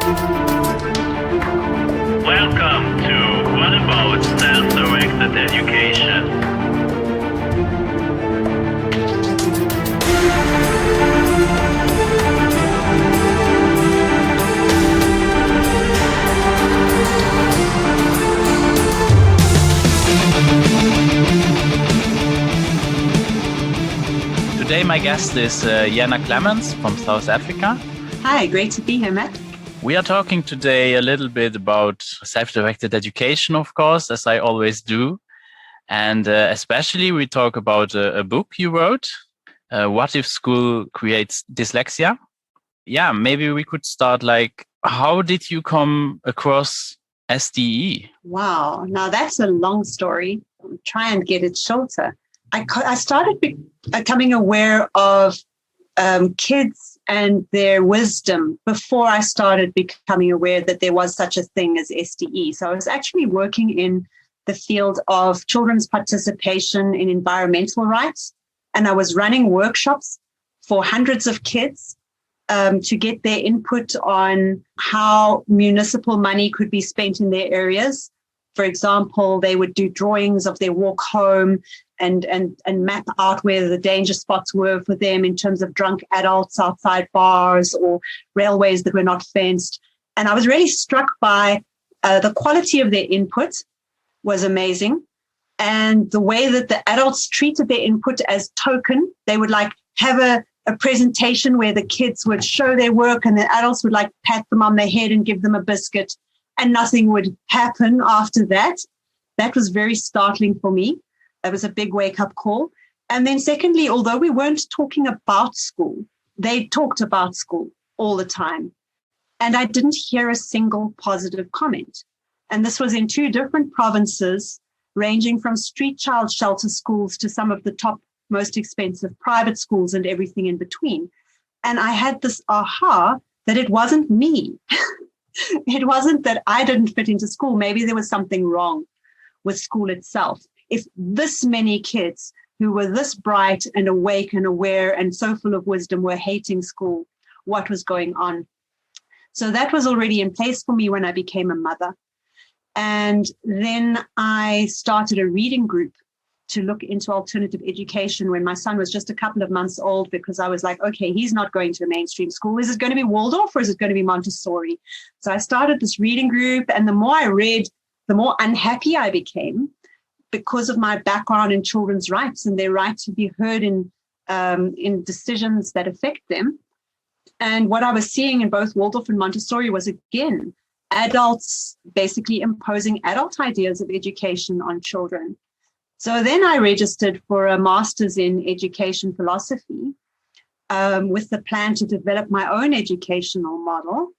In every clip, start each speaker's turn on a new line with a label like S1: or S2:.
S1: Welcome to What About Self-Directed Education?
S2: Today my guest is Je'anna Clements from South Africa.
S3: Hi, great to be here, Matt.
S2: We are talking today a little bit about self-directed education, of course, as I always do. And especially we talk about a book you wrote, What If School Creates DYSlexia? Yeah, maybe we could start how did you come across SDE?
S3: Wow, now that's a long story. I'll try and get it shorter. I started becoming aware of kids and their wisdom before I started becoming aware that there was such a thing as SDE. So I was actually working in the field of children's participation in environmental rights, and I was running workshops for hundreds of kids to get their input on how municipal money could be spent in their areas. For example, they would do drawings of their walk home and map out where the danger spots were for them in terms of drunk adults outside bars or railways that were not fenced. And I was really struck by the quality of their input was amazing. And the way that the adults treated their input as token, they would have a presentation where the kids would show their work and the adults would pat them on the head and give them a biscuit, and nothing would happen after that. That was very startling for me. That was a big wake-up call. And then secondly, although we weren't talking about school, they talked about school all the time. And I didn't hear a single positive comment. And this was in 2 different provinces, ranging from street child shelter schools to some of the top, most expensive private schools and everything in between. And I had this aha that it wasn't me. It wasn't that I didn't fit into school. Maybe there was something wrong with school itself. If this many kids who were this bright and awake and aware and so full of wisdom were hating school, what was going on? So that was already in place for me when I became a mother. And then I started a reading group to look into alternative education when my son was just a couple of months old, because I was like, okay, he's not going to a mainstream school. Is it going to be Waldorf or is it going to be Montessori? So I started this reading group, and the more I read, the more unhappy I became because of my background in children's rights and their right to be heard in decisions that affect them. And what I was seeing in both Waldorf and Montessori was, again, adults basically imposing adult ideas of education on children. So then I registered for a master's in education philosophy with the plan to develop my own educational model.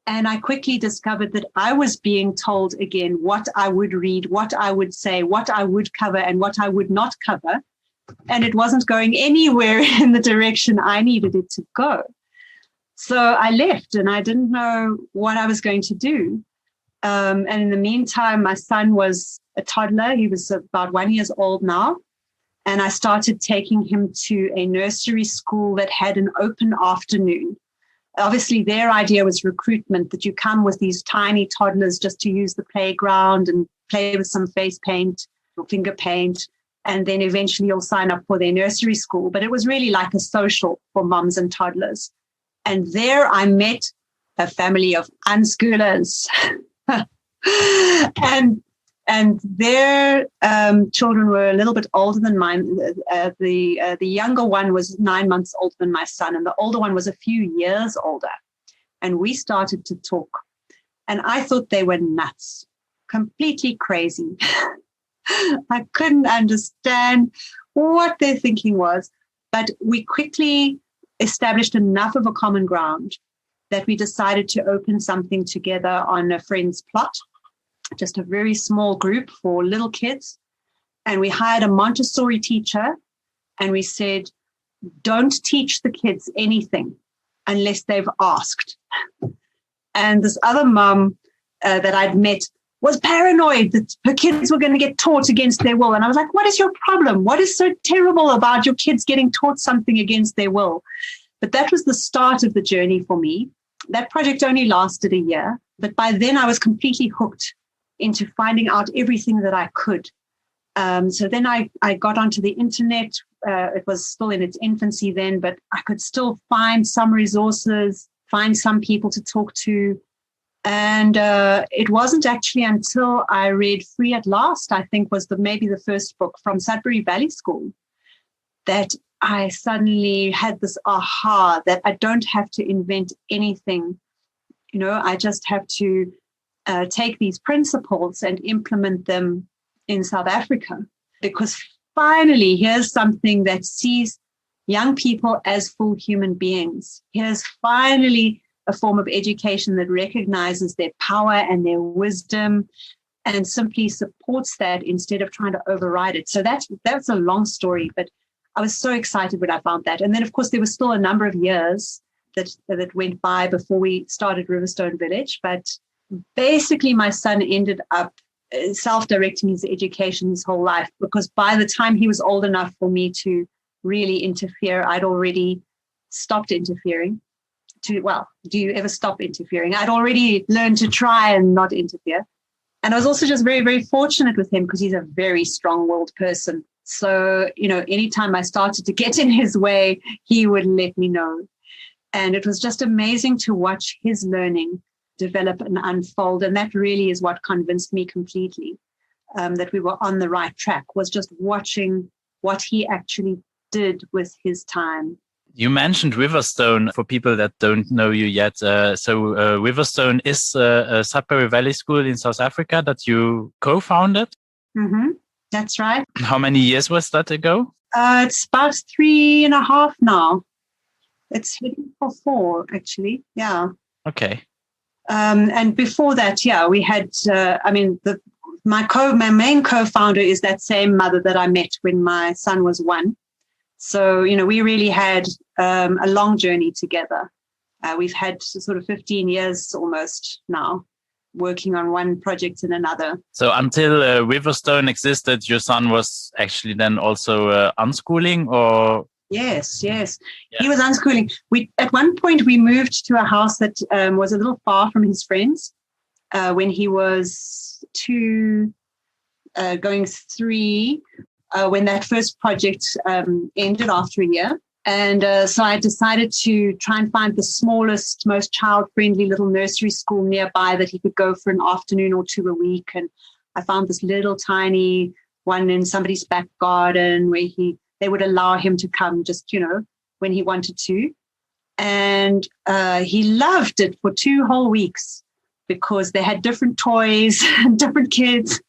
S3: And I quickly discovered that I was being told again what I would read, what I would say, what I would cover and what I would not cover. And it wasn't going anywhere in the direction I needed it to go. So I left and I didn't know what I was going to do. And in the meantime, my son was a toddler. He was about 1 year old now. And I started taking him to a nursery school that had an open afternoon. Obviously, their idea was recruitment, that you come with these tiny toddlers just to use the playground and play with some face paint or finger paint. And then eventually you'll sign up for their nursery school. But it was really like a social for mums and toddlers. And there I met a family of unschoolers. And their children were a little bit older than mine. The younger one was 9 months older than my son, and the older one was a few years older. And we started to talk. And I thought they were nuts, completely crazy. I couldn't understand what their thinking was. But we quickly established enough of a common ground that we decided to open something together on a friend's plot. Just a very small group for little kids. And we hired a Montessori teacher, and we said, don't teach the kids anything unless they've asked. And this other mom that I'd met was paranoid that her kids were going to get taught against their will. And I was like, what is your problem? What is so terrible about your kids getting taught something against their will? But that was the start of the journey for me. that project only lasted a year, but by then I was completely hooked into finding out everything that I could. So then I got onto the internet. It was still in its infancy then, but I could still find some resources, find some people to talk to. And it wasn't actually until I read Free at Last, I think was maybe the first book from Sudbury School, that I suddenly had this aha that I don't have to invent anything. I just have to take these principles and implement them in South Africa, because finally here's something that sees young people as full human beings. Here's finally a form of education that recognizes their power and their wisdom and simply supports that instead of trying to override it. So that's a long story, but I was so excited when I found that. And then, of course, there was still a number of years that went by before we started Riverstonevillage. But basically, my son ended up self-directing his education his whole life, because by the time he was old enough for me to really interfere, I'd already stopped interfering. Do you ever stop interfering? I'd already learned to try and not interfere. And I was also just very, very fortunate with him because he's a very strong-willed person. So, anytime I started to get in his way, he would let me know. And it was just amazing to watch his learning develop and unfold. And that really is what convinced me completely that we were on the right track, was just watching what he actually did with his time.
S2: You mentioned Riverstone for people that don't know you yet. So Riverstone is a Sudbury Valley School in South Africa that you co-founded.
S3: Mm-hmm. That's right.
S2: How many years was that ago?
S3: It's about 3.5 now. It's heading for 4, actually. Yeah.
S2: Okay.
S3: And before that, we had, my main co-founder is that same mother that I met when my son was 1. So, we really had a long journey together. We've had sort of 15 years almost now, working on one project and another.
S2: So until Riverstone existed, your son was actually then also unschooling, or?
S3: Yes. Yeah. He was unschooling. At one point, we moved to a house that was a little far from his friends when he was 2, going 3, when that first project ended after a year. And so I decided to try and find the smallest, most child-friendly little nursery school nearby that he could go for an afternoon or 2 a week. And I found this little tiny one in somebody's back garden where they would allow him to come just, when he wanted to. And he loved it for 2 whole weeks because they had different toys and different kids.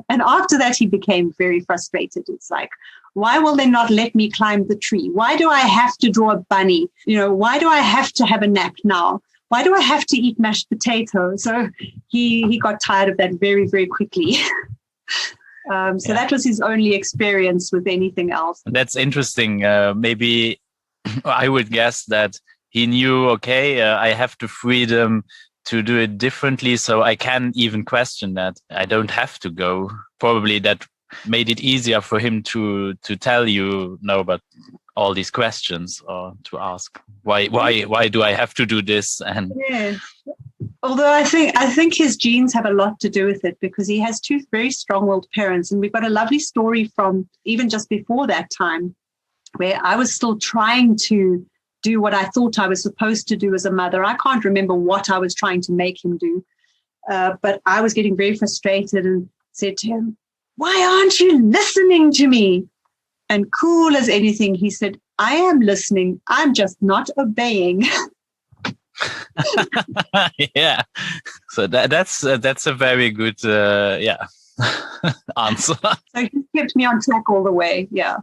S3: And after that, he became very frustrated. It's like, why will they not let me climb the tree? Why do I have to draw a bunny? Why do I have to have a nap now? Why do I have to eat mashed potatoes? So he got tired of that very, very quickly. That was his only experience with anything else.
S2: That's interesting. Maybe I would guess that he knew, I have the freedom to do it differently, so I can even question that. I don't have to go. Probably that made it easier for him to tell you no, but all these questions, or to ask why do I have to do this? And
S3: yes. Although I think his genes have a lot to do with it, because he has 2 very strong-willed parents, and we've got a lovely story from even just before that time, where I was still trying to do what I thought I was supposed to do as a mother. I can't remember what I was trying to make him do, but I was getting very frustrated and said to him, "Why aren't you listening to me?" And cool as anything, he said, "I am listening. I'm just not obeying."
S2: Yeah. So that's a very good answer.
S3: So he kept me on track all the way. Yeah.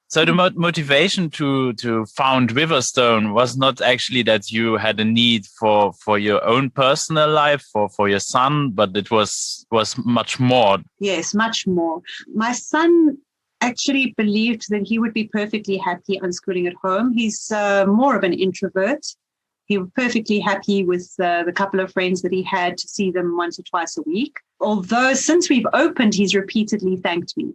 S2: So the motivation to found Riverstone was not actually that you had a need for your own personal life, for your son, but it was much more.
S3: Yes, much more. My son actually believed that he would be perfectly happy unschooling at home. He's more of an introvert. He was perfectly happy with the couple of friends that he had, to see them once or twice a week. Although since we've opened, he's repeatedly thanked me,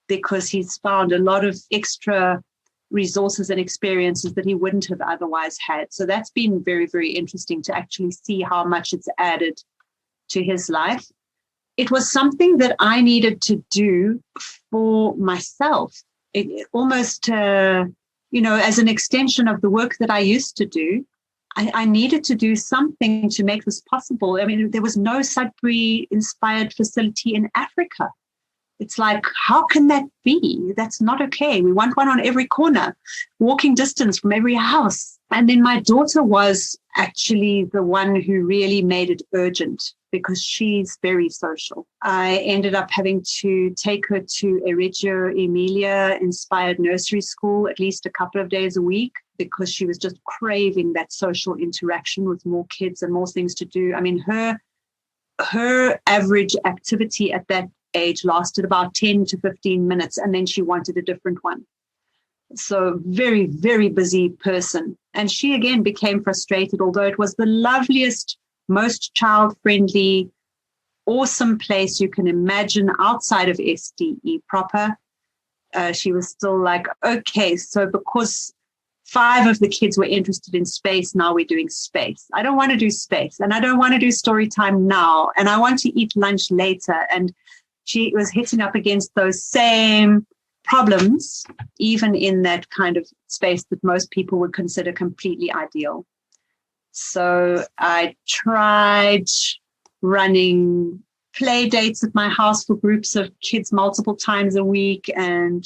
S3: because he's found a lot of extra resources and experiences that he wouldn't have otherwise had. So that's been very, very interesting to actually see how much it's added to his life. It was something that I needed to do for myself. It almost, as an extension of the work that I used to do. I needed to do something to make this possible. I mean, there was no Sudbury-inspired facility in Africa. It's like, how can that be? That's not okay. We want one on every corner, walking distance from every house. And then my daughter was actually the one who really made it urgent because she's very social. I ended up having to take her to a Reggio Emilia-inspired nursery school at least a couple of days a week because she was just craving that social interaction with more kids and more things to do. I mean, her average activity at that age lasted about 10 to 15 minutes, and then she wanted a different one. So very, very busy person. And she again became frustrated, although it was the loveliest, most child-friendly, awesome place you can imagine outside of SDE proper. She was still like, okay, so because 5 of the kids were interested in space, now we're doing space. I don't want to do space, and I don't want to do story time now, and I want to eat lunch later. And she was hitting up against those same problems, even in that kind of space that most people would consider completely ideal. So I tried running play dates at my house for groups of kids multiple times a week, and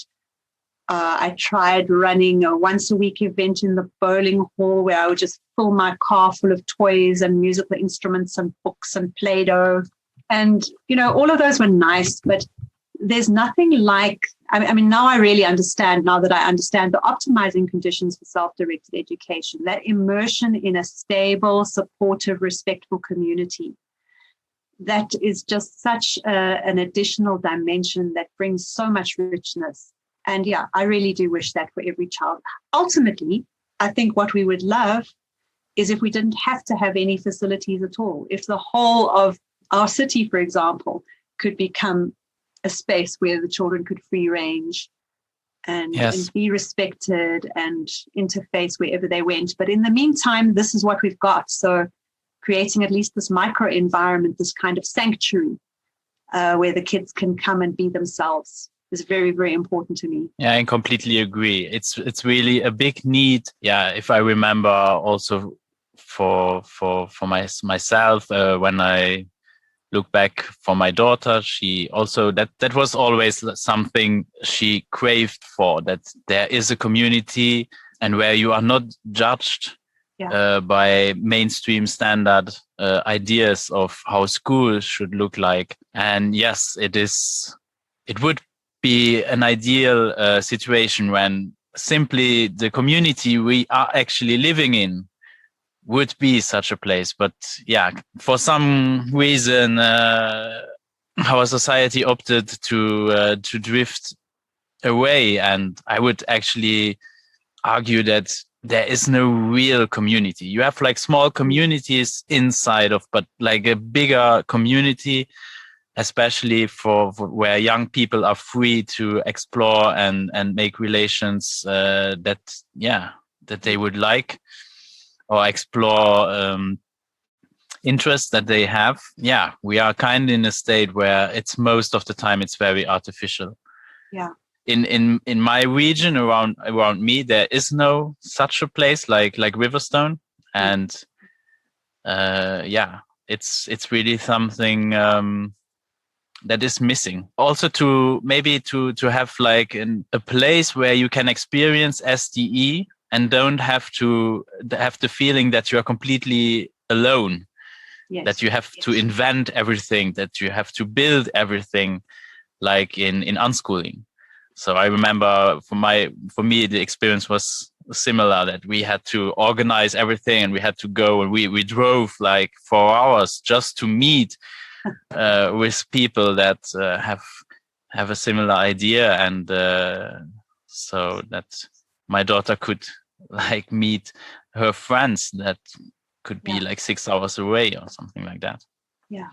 S3: I tried running a once-a-week event in the bowling hall where I would just fill my car full of toys and musical instruments and books and Play-Doh. And, all of those were nice, but there's nothing like, I mean, now I really understand, now that I understand the optimizing conditions for self-directed education, that immersion in a stable, supportive, respectful community. That is just such an additional dimension that brings so much richness. And yeah, I really do wish that for every child. Ultimately, I think what we would love is if we didn't have to have any facilities at all. If the whole of our city, for example, could become a space where the children could free range and be respected and interface wherever they went. But in the meantime, this is what we've got. So creating at least this micro environment, this kind of sanctuary where the kids can come and be themselves is very, very important to me.
S2: Yeah, I completely agree. It's really a big need. Yeah, if I remember also for myself, when I look back for my daughter, she also, that was always something she craved for, that there is a community and where you are not judged by mainstream standard ideas of how school should look like. And yes, it would be an ideal situation when simply the community we are actually living in would be such a place. But yeah, for some reason, our society opted to drift away. And I would actually argue that there is no real community. You have like small communities inside of, but like a bigger community, especially for where young people are free to explore and make relations that they would like, or explore interests that they have. Yeah, we are kind of in a state where it's most of the time it's very artificial.
S3: Yeah.
S2: In my region around me, there is no such a place like Riverstone, and it's really something that is missing. Also to have like a place where you can experience SDE and don't have to have the feeling that you are completely alone, that you have to invent everything, that you have to build everything, like in unschooling. So I remember for me, the experience was similar, that we had to organize everything and we had to go, and we drove like 4 hours just to meet with people that have a similar idea. And so that my daughter could like meet her friends that could be like 6 hours away or something like that.
S3: Yeah.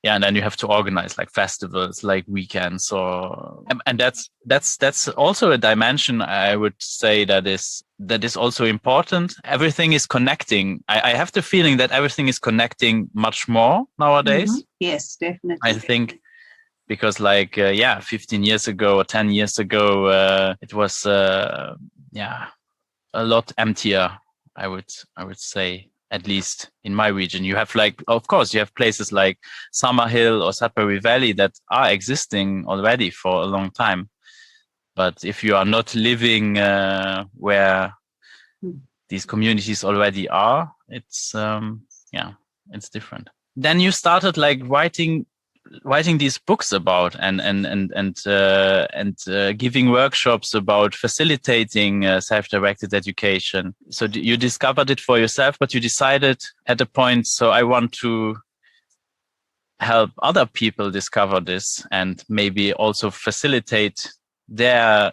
S2: and then you have to organize like festivals, like weekends, and that's also a dimension I would say that is also important. Everything is connecting. I have the feeling that everything is connecting much more nowadays.
S3: Mm-hmm. Yes, definitely.
S2: I think because 15 years ago or 10 years ago, it was a lot emptier. I would say. At least in my region, you have of course, you have places like Summerhill or Sudbury Valley that are existing already for a long time. But if you are not living where these communities already are, it's it's different. Then you started writing these books about and giving workshops about facilitating self-directed education. So you discovered it for yourself, but you decided at a point, so I want to help other people discover this and maybe also facilitate their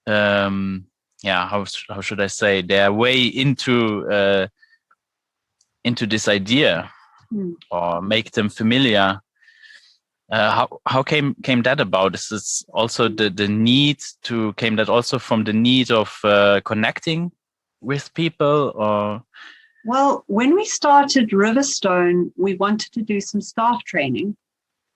S2: how should I say, their way into this idea or make them familiar. How came that about? Is this also the need to, came that also from the need of connecting with people, or?
S3: Well, when we started Riverstone, we wanted to do some staff training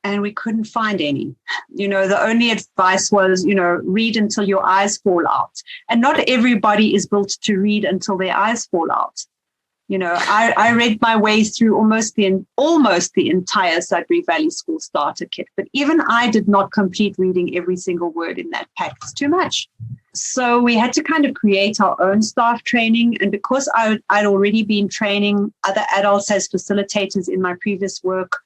S3: and we couldn't find any. The only advice was, read until your eyes fall out. And not everybody is built to read until their eyes fall out. I read my way through almost the entire Sudbury Valley School starter kit, but even I did not complete reading every single word in that pack. It's too much. So we had to kind of create our own staff training. And because I'd already been training other adults as facilitators in my previous work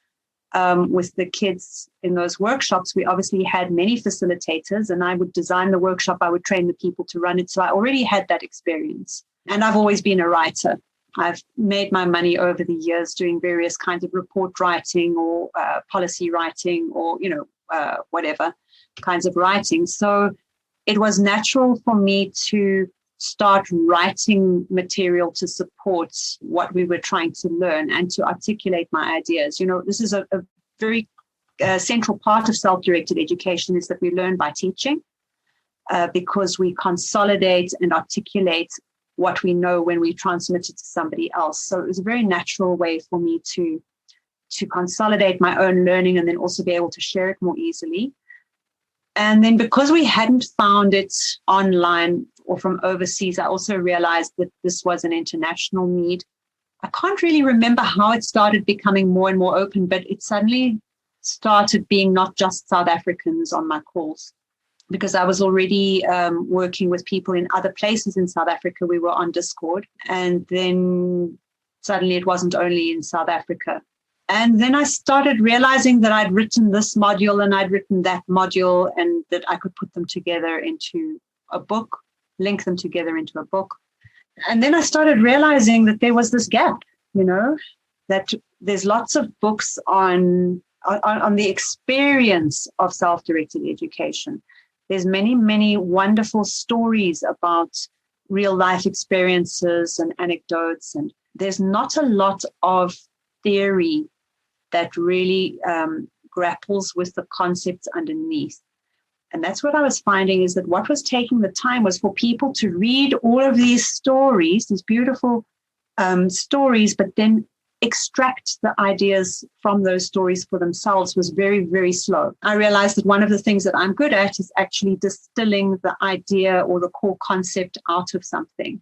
S3: with the kids in those workshops, we obviously had many facilitators, and I would design the workshop. I would train the people to run it. So I already had that experience. And I've always been a writer. I've made my money over the years doing various kinds of report writing or policy writing or, whatever kinds of writing. So it was natural for me to start writing material to support what we were trying to learn and to articulate my ideas. This is a very central part of self-directed education, is that we learn by teaching because we consolidate and articulate what we know when we transmit it to somebody else. So it was a very natural way for me to consolidate my own learning and then also be able to share it more easily. And then because we hadn't found it online or from overseas, I also realized that this was an international need. I can't really remember how it started becoming more and more open, but it suddenly started being not just South Africans on my calls. Because I was already working with people in other places in South Africa. We were on Discord. And then suddenly it wasn't only in South Africa. And then I started realizing that I'd written this module and I'd written that module, and that I could put them together into a book, link them together into a book. And then I started realizing that there was this gap, that there's lots of books on the experience of self-directed education. There's many, many wonderful stories about real life experiences and anecdotes. And there's not a lot of theory that really grapples with the concepts underneath. And that's what I was finding, is that what was taking the time was for people to read all of these stories, these beautiful stories, but then extract the ideas from those stories for themselves was very, very slow. I realized that one of the things that I'm good at is actually distilling the idea or the core concept out of something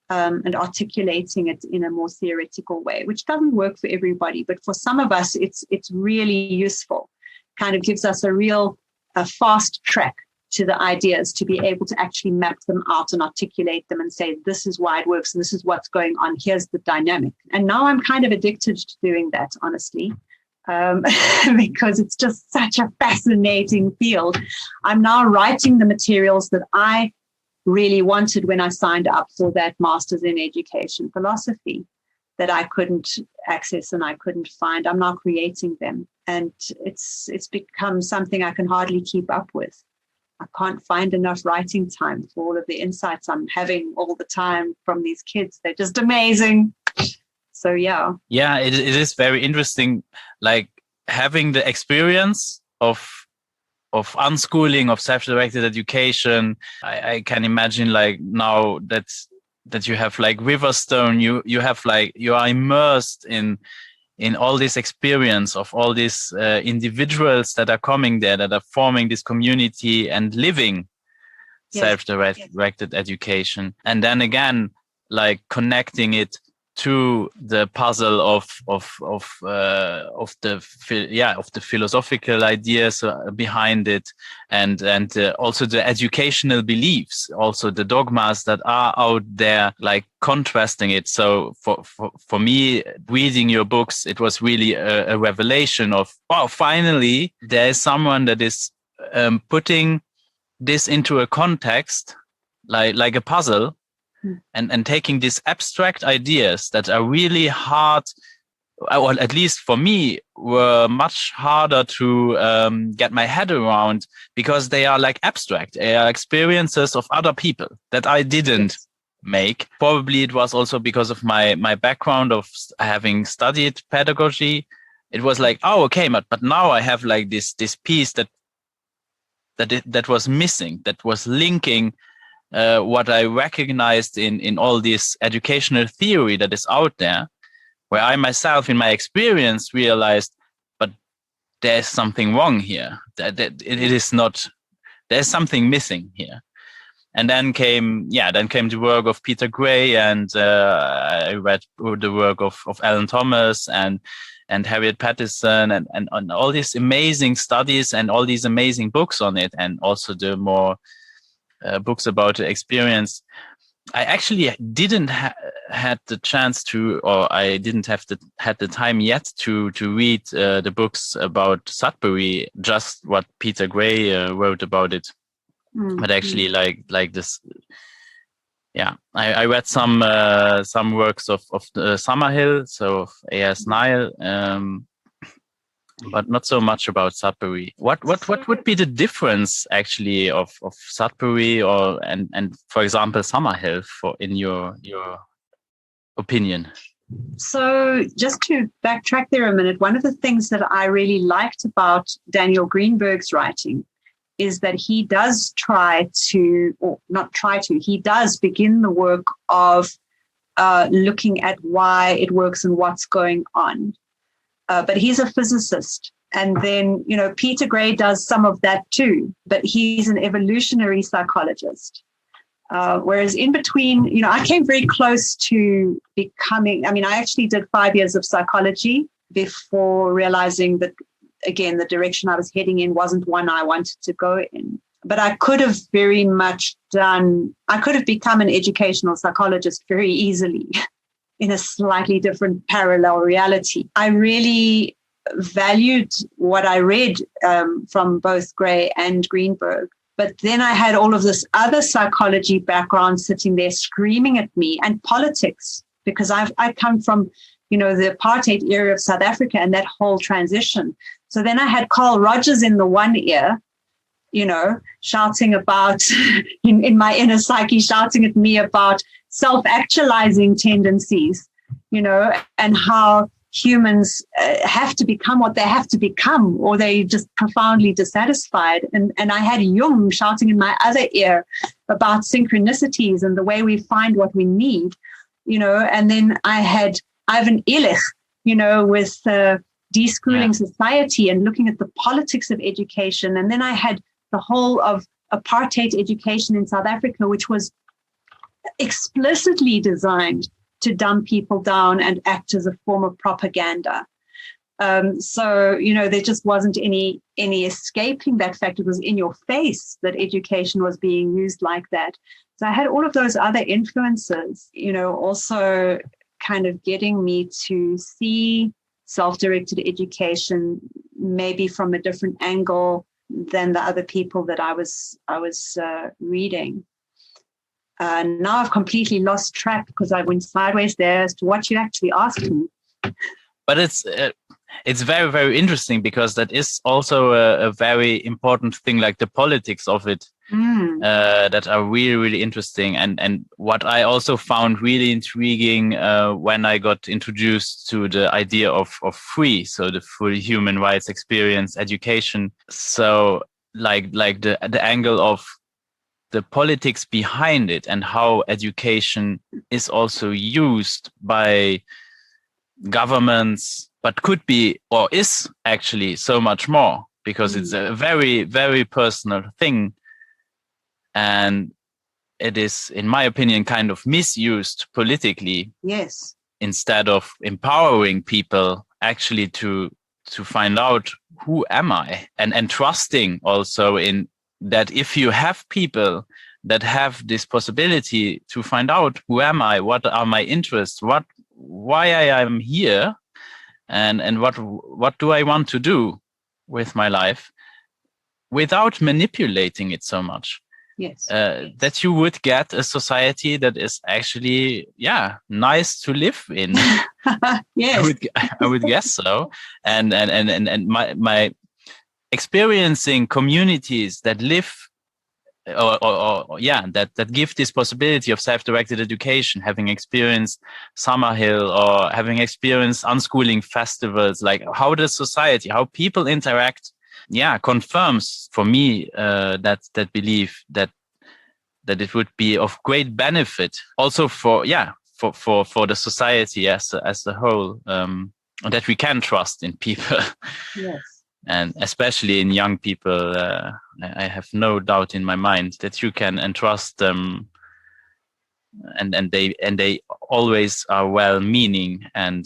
S3: and articulating it in a more theoretical way, which doesn't work for everybody. But for some of us, it's really useful. Kind of gives us a fast track to the ideas to be able to actually map them out and articulate them and say, this is why it works and this is what's going on. Here's the dynamic. And now I'm kind of addicted to doing that, honestly, because it's just such a fascinating field. I'm now writing the materials that I really wanted when I signed up for that Master's in Education Philosophy that I couldn't access and I couldn't find. I'm now creating them. And it's become something I can hardly keep up with. I can't find enough writing time for all of the insights I'm having all the time from these kids. They're just amazing. So, yeah.
S2: Yeah, it is very interesting. Like having the experience of unschooling, of self-directed education, I can imagine like now that you have like Riverstone, you have like, you are immersed in all this experience of all these individuals that are coming there, that are forming this community and living self-directed education. And then again, like connecting it to the puzzle of the philosophical ideas behind it, and also the educational beliefs, also the dogmas that are out there, like contrasting it. So for me, reading your books, it was really a revelation of, wow, finally there is someone that is putting this into a context, like a puzzle. And taking these abstract ideas that are really hard, or at least for me, were much harder to get my head around, because they are like abstract. They are experiences of other people that I didn't make. Probably it was also because of my background of having studied pedagogy. It was like, oh, okay, but now I have like this piece that was missing, that was linking what I recognized in all this educational theory that is out there, where I myself, in my experience, realized, but there's something wrong here. That it is not. There's something missing here. And then came the work of Peter Gray, and I read the work of Alan Thomas and Harriet Pattison and all these amazing studies and all these amazing books on it, and also the more books about the experience. I actually didn't had the chance to, or I didn't had the time yet to read the books about Sudbury, just what Peter Gray wrote about it. But actually, like this, I read some works of Summerhill, so of A.S. Nile, but not so much about Sudbury. What would be the difference actually of Sudbury and for example Summerhill in your opinion?
S3: So just to backtrack there a minute, one of the things that I really liked about Daniel Greenberg's writing is that he does he does begin the work of looking at why it works and what's going on. But he's a physicist. And then, Peter Gray does some of that too, but he's an evolutionary psychologist. Whereas in between, I came very close to becoming, I actually did 5 years of psychology before realizing that, again, the direction I was heading in wasn't one I wanted to go in. But I could have become an educational psychologist very easily in a slightly different parallel reality. I really valued what I read from both Gray and Greenberg. But then I had all of this other psychology background sitting there screaming at me, and politics, because I come from, the apartheid era of South Africa and that whole transition. So then I had Carl Rogers in the one ear, shouting about, in my inner psyche, shouting at me about self-actualizing tendencies, and how humans have to become what they have to become, or they just profoundly dissatisfied. And I had Jung shouting in my other ear about synchronicities and the way we find what we need, and then I had Ivan Illich, with deschooling society and looking at the politics of education. And then I had the whole of apartheid education in South Africa, which was explicitly designed to dumb people down and act as a form of propaganda. So there just wasn't any escaping that fact. It was in your face that education was being used like that. So I had all of those other influences, also kind of getting me to see self-directed education maybe from a different angle than the other people that I was reading. Now I've completely lost track because I went sideways there as to what you actually asked me.
S2: But it's very, very interesting, because that is also a very important thing, like the politics of it. that are really, really interesting. And what I also found really intriguing when I got introduced to the idea of FHREE, so the full human rights experience education. So like the angle of the politics behind it and how education is also used by governments, but could be or is actually so much more, because it's a very, very personal thing. And it is, in my opinion, kind of misused politically.
S3: Yes.
S2: Instead of empowering people actually to find out who am I, and trusting also in that if you have people that have this possibility to find out who am I, what are my interests, why I am here, and what do I want to do with my life, without manipulating it so much.
S3: Yes.
S2: That you would get a society that is actually, nice to live in.
S3: Yes.
S2: I would guess so. And my experiencing communities that live that give this possibility of self-directed education, having experienced Summerhill or having experienced unschooling festivals, like how the society, how people interact, confirms for me that belief that it would be of great benefit also for the society as a whole, that we can trust in people. Yes. And especially in young people, I have no doubt in my mind that you can entrust them, and they always are well-meaning, and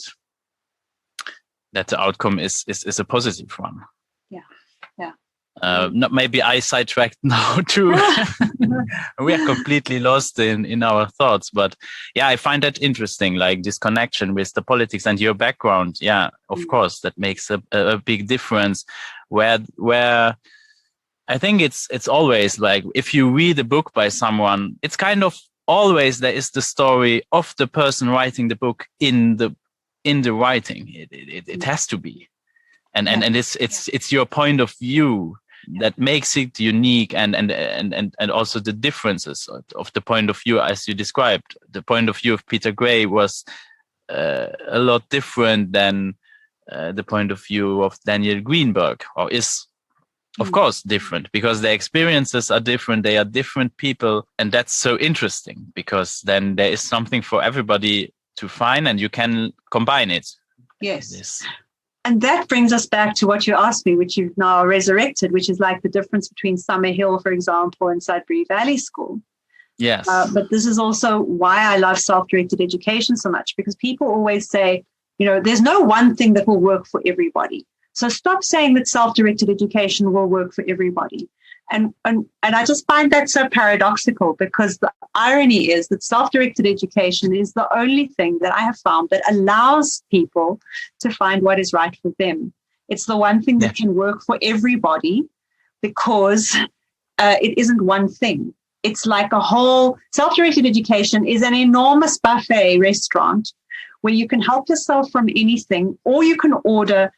S2: that the outcome is a positive one. Maybe I sidetracked now too. We are completely lost in our thoughts, but I find that interesting, like this connection with the politics and your background. Of course, that makes a big difference. Where I think it's always like, if you read a book by someone, it's kind of always there is the story of the person writing the book in the writing. It has to be. And it's your point of view that makes it unique, and also the differences of the point of view, as you described. The point of view of Peter Gray was a lot different than the point of view of Daniel Greenberg, or is, of course, different, because their experiences are different. They are different people, and that's so interesting, because then there is something for everybody to find, and you can combine it.
S3: Yes. And that brings us back to what you asked me, which you've now resurrected, which is like the difference between Summerhill, for example, and Sudbury Valley School.
S2: Yes.
S3: But this is also why I love self-directed education so much, because people always say, there's no one thing that will work for everybody. So stop saying that self-directed education will work for everybody. And I just find that so paradoxical, because the irony is that self-directed education is the only thing that I have found that allows people to find what is right for them. It's the one thing that can work for everybody, because it isn't one thing. It's like a whole self-directed education is an enormous buffet restaurant where you can help yourself from anything, or you can order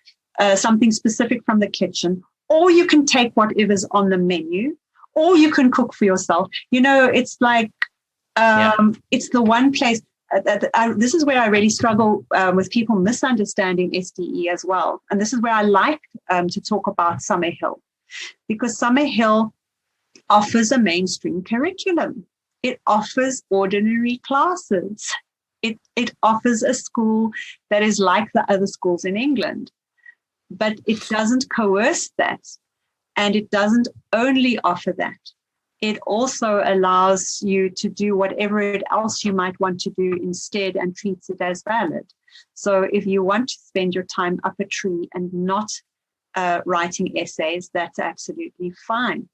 S3: something specific from the kitchen, or you can take whatever's on the menu, or you can cook for yourself. It's like, it's the one place. This is where I really struggle with people misunderstanding SDE as well. And this is where I like to talk about Summerhill, because Summerhill offers a mainstream curriculum. It offers ordinary classes. It offers a school that is like the other schools in England. But it doesn't coerce that, and it doesn't only offer that. It also allows you to do whatever else you might want to do instead, and treats it as valid. So if you want to spend your time up a tree and not writing essays, that's absolutely fine.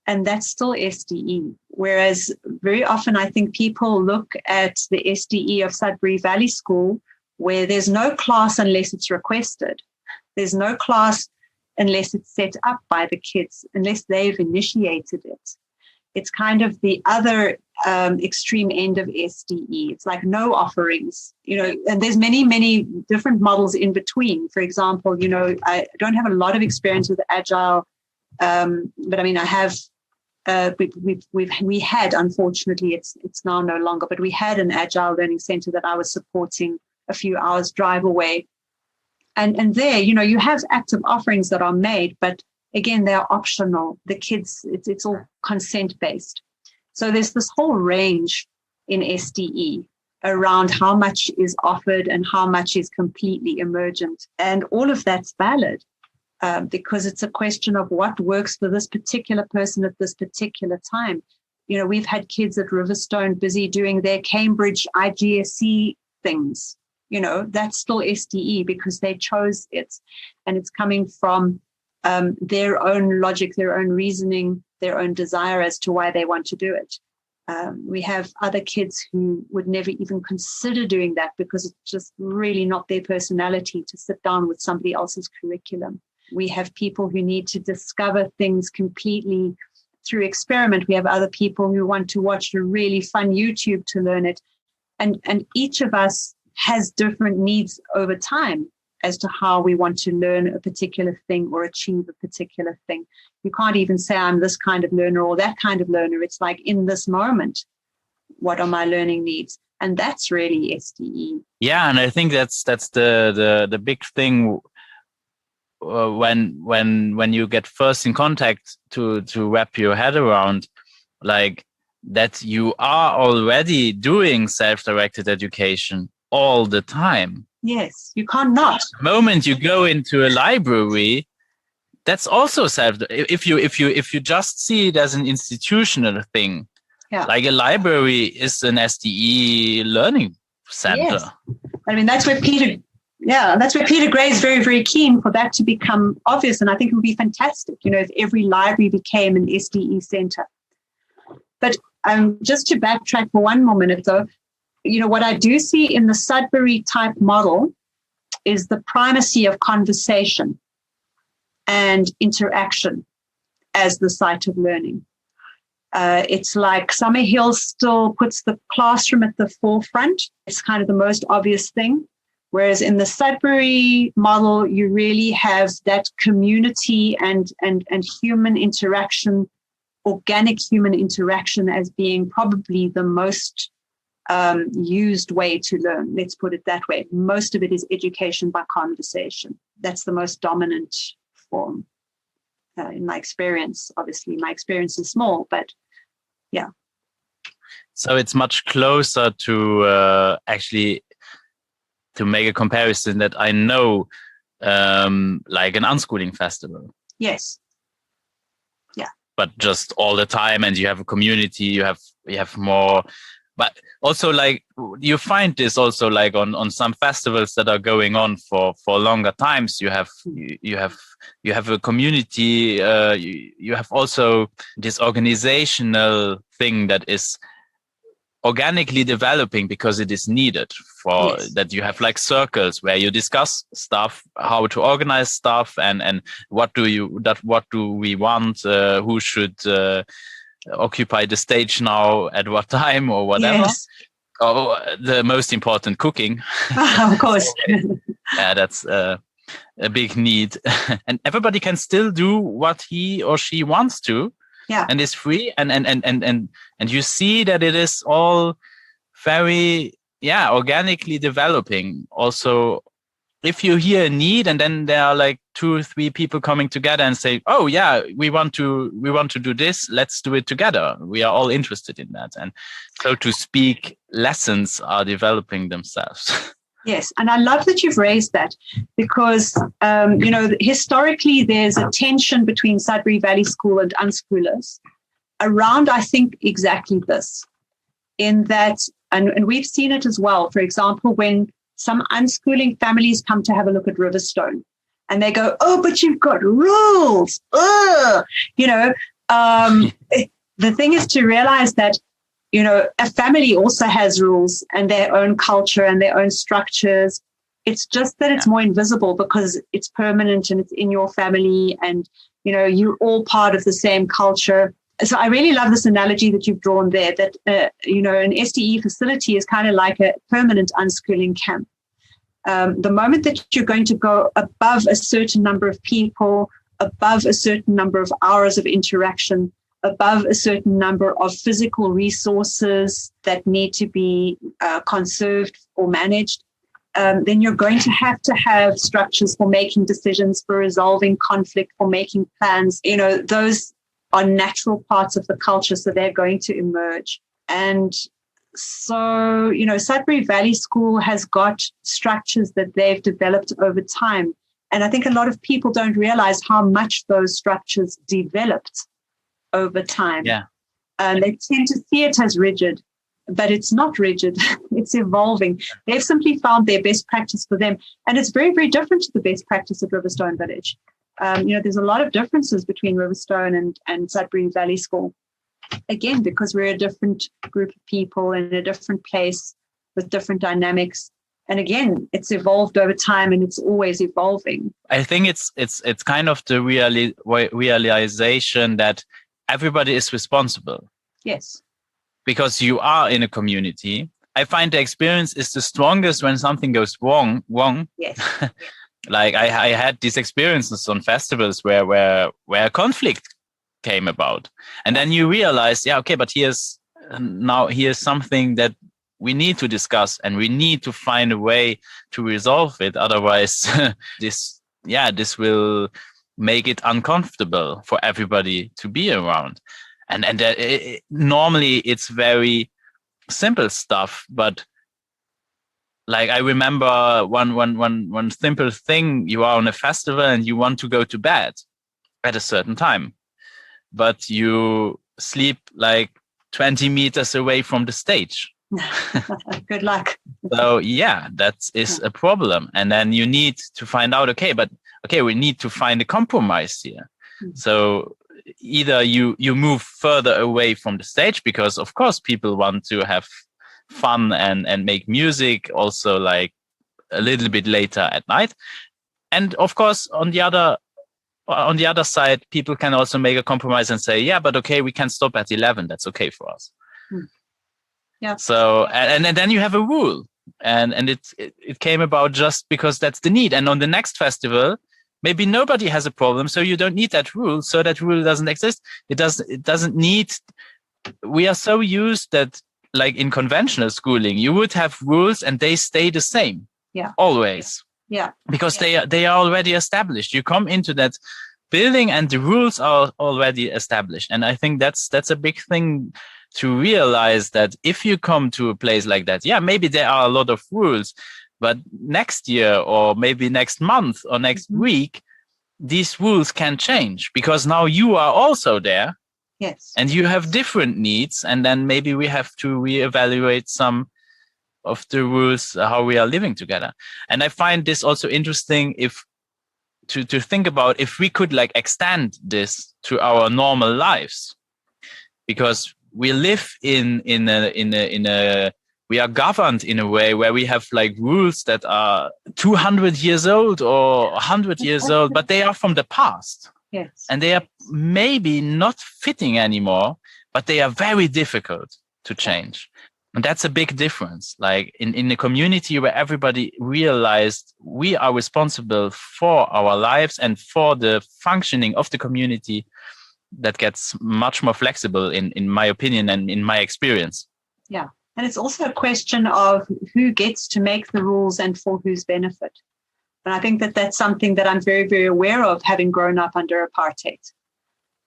S3: And that's still SDE. Whereas very often I think people look at the SDE of Sudbury Valley School, where there's no class unless it's requested. There's no class unless it's set up by the kids, unless they've initiated it. It's kind of the other extreme end of SDE. It's like no offerings, and there's many, many different models in between. For example, I don't have a lot of experience with Agile, but I mean, I have we had, unfortunately, it's now no longer, but we had an agile learning center that I was supporting a few hours drive away. And there, you have active offerings that are made, but again, they are optional. The kids, it's all consent based. So there's this whole range in SDE around how much is offered and how much is completely emergent. And all of that's valid because it's a question of what works for this particular person at this particular time. We've had kids at Riverstone busy doing their Cambridge IGSC things. That's still SDE because they chose it. And it's coming from their own logic, their own reasoning, their own desire as to why they want to do it. We have other kids who would never even consider doing that because it's just really not their personality to sit down with somebody else's curriculum. We have people who need to discover things completely through experiment. We have other people who want to watch a really fun YouTube to learn it. And each of us has different needs over time as to how we want to learn a particular thing or achieve a particular thing. You can't even say I'm this kind of learner or that kind of learner. It's like in this moment, what are my learning needs? And that's really SDE.
S2: Yeah, and I think that's the big thing when you get first in contact to wrap your head around, like that you are already doing self-directed education all the time.
S3: Yes, you can't not.
S2: The moment you go into a library, that's also if you just see it as an institutional thing, like a library is an SDE learning center.
S3: Yes. I mean, that's where Peter Gray is very, very keen for that to become obvious. And I think it would be fantastic, if every library became an SDE center. But just to backtrack for one more minute, though, what I do see in the Sudbury type model is the primacy of conversation and interaction as the site of learning. It's like Summerhill still puts the classroom at the forefront. It's kind of the most obvious thing. Whereas in the Sudbury model, you really have that community and human interaction, organic human interaction as being probably the most used way to learn. Let's put it that way. Most of it is education by conversation. That's the most dominant form in my experience. Obviously, my experience is small, but yeah.
S2: So it's much closer to actually to make a comparison that I know, like an unschooling festival.
S3: Yes. Yeah.
S2: But just all the time, and you have a community. You have more. But also, like, you find this also like on some festivals that are going on for longer times. You have a community. You have also this organizational thing that is organically developing because it is needed for that. You have like circles where you discuss stuff, how to organize stuff, and what do we want? Who should occupy the stage now at what time or whatever.
S3: Yes.
S2: Oh, the most important, cooking.
S3: Of course.
S2: Yeah, that's a big need. And everybody can still do what he or she wants to.
S3: Yeah.
S2: And it's free. And you see that it is all very, organically developing. Also, if you hear a need and then there are like 2 or 3 people coming together and say, oh yeah, we want to do this, let's do it together. We are all interested in that. And so to speak, lessons are developing themselves.
S3: Yes. And I love that you've raised that because, historically there's a tension between Sudbury Valley School and unschoolers around, I think, exactly this, in that, and we've seen it as well, for example, when some unschooling families come to have a look at Riverstone and they go, oh, but you've got rules. Ugh. The thing is to realize that, a family also has rules and their own culture and their own structures. It's just that it's more invisible because it's permanent and it's in your family and, you're all part of the same culture. So I really love this analogy that you've drawn there that, an SDE facility is kind of like a permanent unschooling camp. The moment that you're going to go above a certain number of people, above a certain number of hours of interaction, above a certain number of physical resources that need to be conserved or managed, then you're going to have structures for making decisions, for resolving conflict, for making plans. Those are natural parts of the culture, so they're going to emerge. And so, Sudbury Valley School has got structures that they've developed over time. And I think a lot of people don't realize how much those structures developed over time.
S2: Yeah.
S3: They tend to see it as rigid, but it's not rigid. It's evolving. They've simply found their best practice for them. And it's very, very different to the best practice at Riverstonevillage. There's a lot of differences between Riverstone and Sudbury Valley School. Again, because we're a different group of people in a different place with different dynamics. And again, it's evolved over time and it's always evolving.
S2: I think it's kind of the realization that everybody is responsible.
S3: Yes.
S2: Because you are in a community. I find the experience is the strongest when something goes wrong.
S3: Yes.
S2: Like I had these experiences on festivals where conflict came about. And then you realize, but here's something that we need to discuss and we need to find a way to resolve it. Otherwise, this will make it uncomfortable for everybody to be around. And normally it's very simple stuff, but like I remember one simple thing: you are on a festival and you want to go to bed at a certain time, but you sleep like 20 meters away from the stage.
S3: Good luck.
S2: So that is a problem. And then you need to find out, we need to find a compromise here. Mm-hmm. So either you move further away from the stage, because of course people want to have fun and make music also like a little bit later at night. And of course, on the other side, people can also make a compromise and say, we can stop at 11. That's okay for us. Mm.
S3: Yeah.
S2: So, and then you have a rule, and it came about just because that's the need. And on the next festival, maybe nobody has a problem, so you don't need that rule. So that rule doesn't exist. It doesn't need. We are so used that, like in conventional schooling, you would have rules and they stay the same.
S3: Yeah.
S2: Always.
S3: Yeah.
S2: Because they are already established. You come into that building and the rules are already established. And I think that's a big thing to realize, that if you come to a place like that, maybe there are a lot of rules, but next year or maybe next month or next week, these rules can change because now you are also there.
S3: Yes.
S2: And you have different needs. And then maybe we have to reevaluate some of the rules, how we are living together. And I find this also interesting to think about if we could like extend this to our normal lives, because we live in a we are governed in a way where we have like rules that are 200 years old or 100 years old, but they are from the past.
S3: Yes.
S2: And they are maybe not fitting anymore, but they are very difficult to change. And that's a big difference. Like in a community where everybody realized we are responsible for our lives and for the functioning of the community, that gets much more flexible in my opinion and in my experience.
S3: Yeah. And it's also a question of who gets to make the rules and for whose benefit. And I think that that's something that I'm very, very aware of, having grown up under apartheid.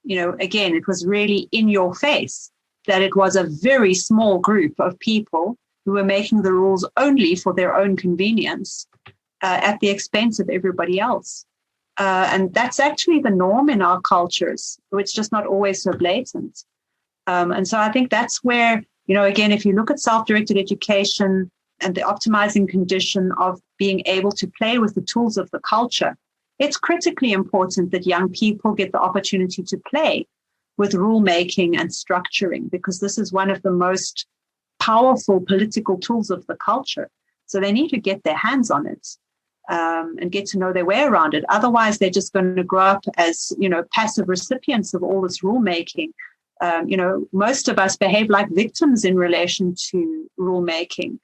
S3: Again, it was really in your face that it was a very small group of people who were making the rules only for their own convenience at the expense of everybody else. And that's actually the norm in our cultures. It's just not always so blatant. And so I think that's where, again, if you look at self-directed education and the optimizing condition of being able to play with the tools of the culture, it's critically important that young people get the opportunity to play with rulemaking and structuring, because this is one of the most powerful political tools of the culture. So they need to get their hands on it. And get to know their way around it. Otherwise, they're just going to grow up as, passive recipients of all this rulemaking. Most of us behave like victims in relation to rulemaking.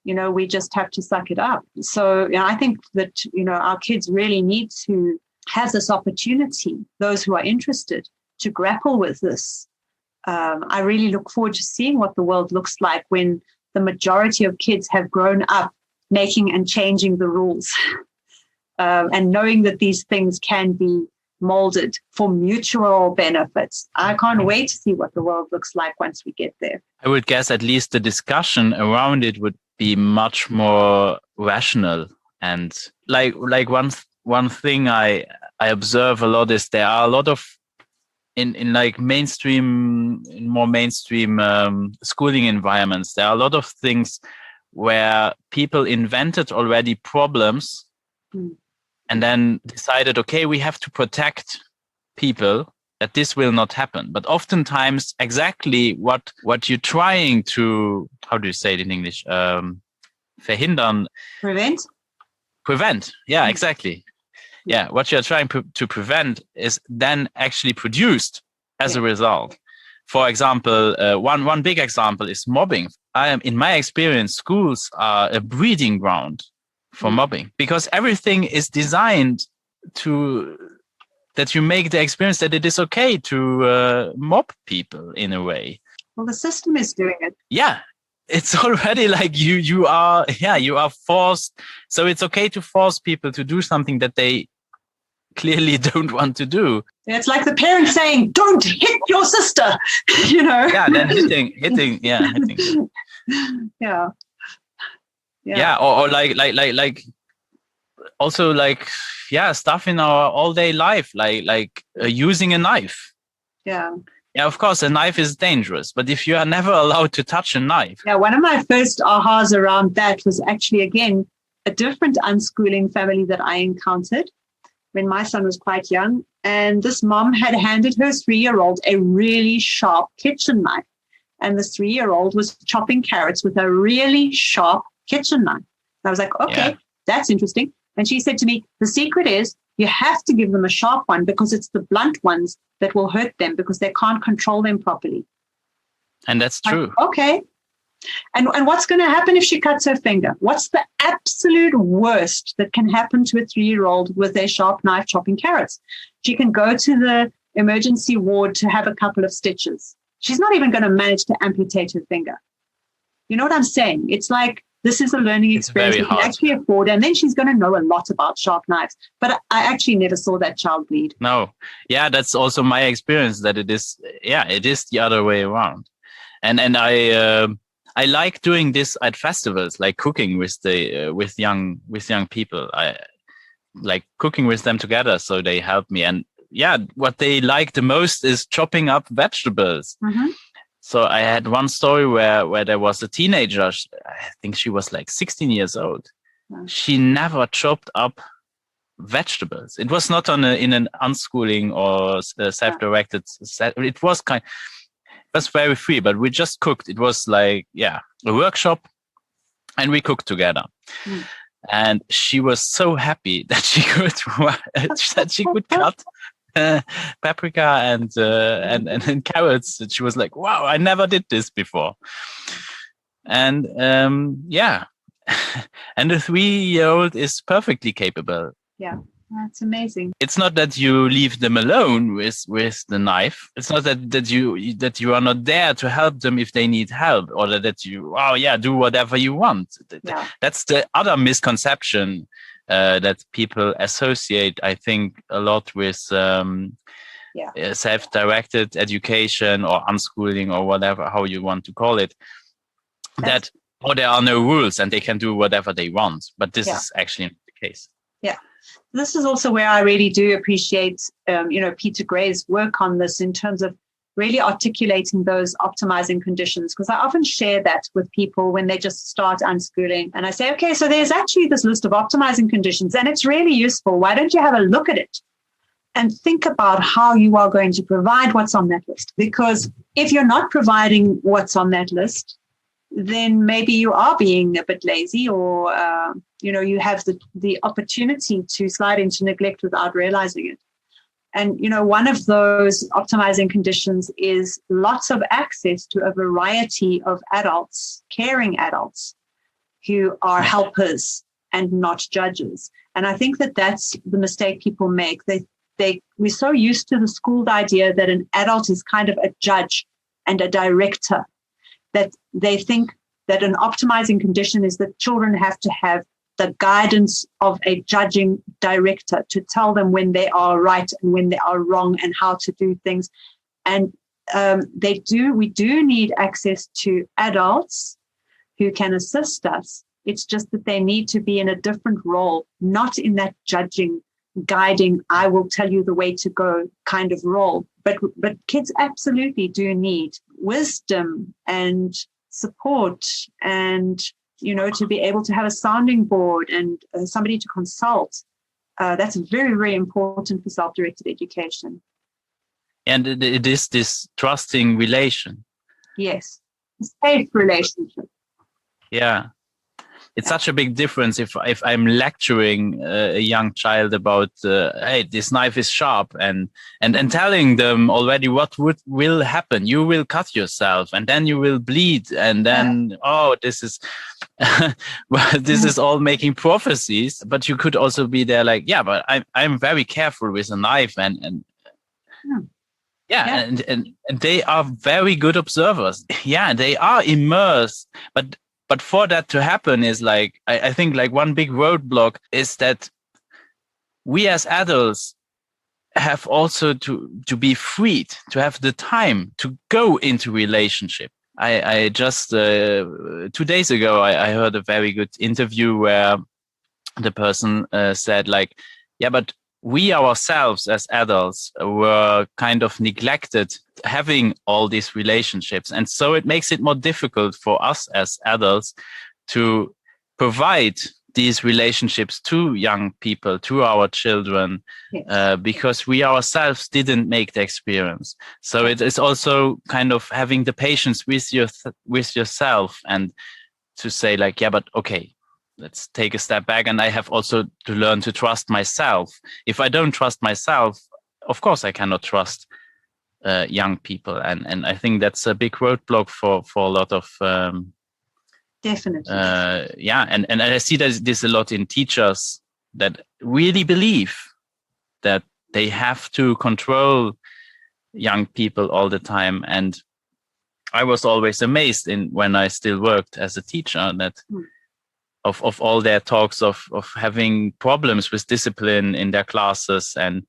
S3: We just have to suck it up. So I think that, our kids really need to have this opportunity, those who are interested, to grapple with this I really look forward to seeing what the world looks like when the majority of kids have grown up making and changing the rules and knowing that these things can be molded for mutual benefits. I can't wait to see what the world looks like once we get there.
S2: I would guess at least the discussion around it would be much more rational. And like one thing I observe a lot is there are a lot of in more mainstream schooling environments, there are a lot of things where people invented already problems and then decided, okay, we have to protect people that this will not happen. But oftentimes exactly what you're trying to, how do you say it in English? Verhindern. Prevent. Yeah, exactly. Yeah, what you're trying to prevent is then actually produced as a result. For example, one big example is mobbing. In my experience, schools are a breeding ground for mobbing because everything is designed that you make the experience that it is okay to mob people in a way.
S3: Well, the system is doing it.
S2: Yeah. It's already like you are forced. So it's okay to force people to do something that they clearly don't want to do.
S3: It's like the parents saying, don't hit your sister, you know?
S2: Yeah, then hitting. Yeah.
S3: Yeah.
S2: Yeah, or like also like, yeah, stuff in our all day life, like using a knife.
S3: Yeah.
S2: Yeah, of course, a knife is dangerous, but if you are never allowed to touch a knife.
S3: Yeah, one of my first ahas around that was actually, again, a different unschooling family that I encountered when my son was quite young. And this mom had handed her 3-year-old a really sharp kitchen knife. And the 3-year-old was chopping carrots with a really sharp kitchen knife. And I was like, okay, that's interesting. And she said to me, the secret is you have to give them a sharp one because it's the blunt ones that will hurt them because they can't control them properly.
S2: And that's true.
S3: Like, okay. And what's going to happen if she cuts her finger? What's the absolute worst that can happen to a 3-year-old with a sharp knife chopping carrots? She can go to the emergency ward to have a couple of stitches. She's not even going to manage to amputate her finger. You know what I'm saying? It's like, this is a learning experience we can actually afford. And then she's going to know a lot about sharp knives. But I actually never saw that child bleed.
S2: No. Yeah, that's also my experience that it is the other way around. And I like doing this at festivals, like cooking with young people. I like cooking with them together, so they help me. And yeah, what they like the most is chopping up vegetables. Mm-hmm. So I had one story where there was a teenager. I think she was like 16 years old. Wow. She never chopped up vegetables. It was not in an unschooling or self-directed. It was very free, but we just cooked. It was like, a workshop and we cooked together. Mm. And she was so happy that she could cut paprika and carrots. And she was like, wow, I never did this before. And and the 3-year-old is perfectly capable.
S3: Yeah. That's amazing.
S2: It's not that you leave them alone with the knife. It's not that you are not there to help them if they need help, or that you do whatever you want. Yeah. That's the other misconception that people associate, I think, a lot with self-directed education or unschooling or whatever, how you want to call it. That there are no rules and they can do whatever they want. But this is actually not the case.
S3: Yeah. This is also where I really do appreciate, Peter Gray's work on this in terms of really articulating those optimizing conditions, because I often share that with people when they just start unschooling. And I say, okay, so there's actually this list of optimizing conditions and it's really useful. Why don't you have a look at it and think about how you are going to provide what's on that list? Because if you're not providing what's on that list, then maybe you are being a bit lazy or, you have the opportunity to slide into neglect without realizing it. And, one of those optimizing conditions is lots of access to a variety of adults, caring adults who are helpers and not judges. And I think that that's the mistake people make. We're so used to the schooled idea that an adult is kind of a judge and a director, that they think that an optimizing condition is that children have to have the guidance of a judging director to tell them when they are right and when they are wrong and how to do things. And we do need access to adults who can assist us. It's just that they need to be in a different role, not in that judging, guiding, I will tell you the way to go kind of role. But kids absolutely do need wisdom and support and, to be able to have a sounding board and somebody to consult. That's very, very important for self-directed education.
S2: And it is this trusting relation.
S3: Yes. A safe relationship.
S2: Yeah. It's such a big difference if I'm lecturing a young child about, hey, this knife is sharp, and telling them already what will happen. You will cut yourself, and then you will bleed, and then this is this is all making prophecies. But you could also be there like, yeah, but I'm very careful with a knife, and they are very good observers. Yeah, they are immersed, But for that to happen is like, I think like one big roadblock is that we as adults have also to be freed, to have the time to go into relationship. I just, 2 days ago, I heard a very good interview where the person said like, yeah, but we ourselves as adults were kind of neglected having all these relationships. And so it makes it more difficult for us as adults to provide these relationships to young people, to our children, because we ourselves didn't make the experience. So it is also kind of having the patience with yourself and to say like, yeah, but okay, let's take a step back. And I have also to learn to trust myself. If I don't trust myself, of course, I cannot trust young people. And I think that's a big roadblock for a lot of...
S3: Definitely.
S2: And I see this a lot in teachers that really believe that they have to control young people all the time. And I was always amazed when I still worked as a teacher that... Of all their talks of having problems with discipline in their classes, and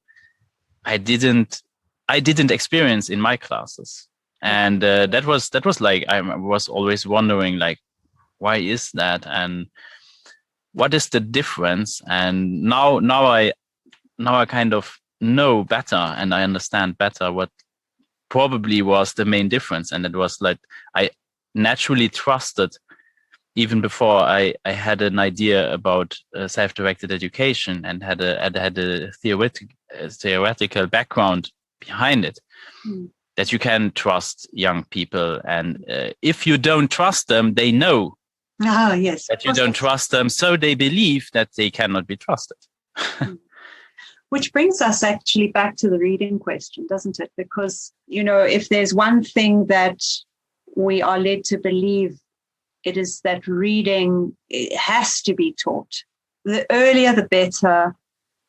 S2: I didn't experience in my classes, and that was like I was always wondering like, why is that, and what is the difference? And now I kind of know better, and I understand better what probably was the main difference, and it was like I naturally trusted. Even before I had an idea about self-directed education and had a theoretical background behind it, that you can trust young people. And if you don't trust them, they know that you don't trust them. So they believe that they cannot be trusted.
S3: Which brings us actually back to the reading question, doesn't it? Because, if there's one thing that we are led to believe, it is that reading has to be taught. The earlier, the better.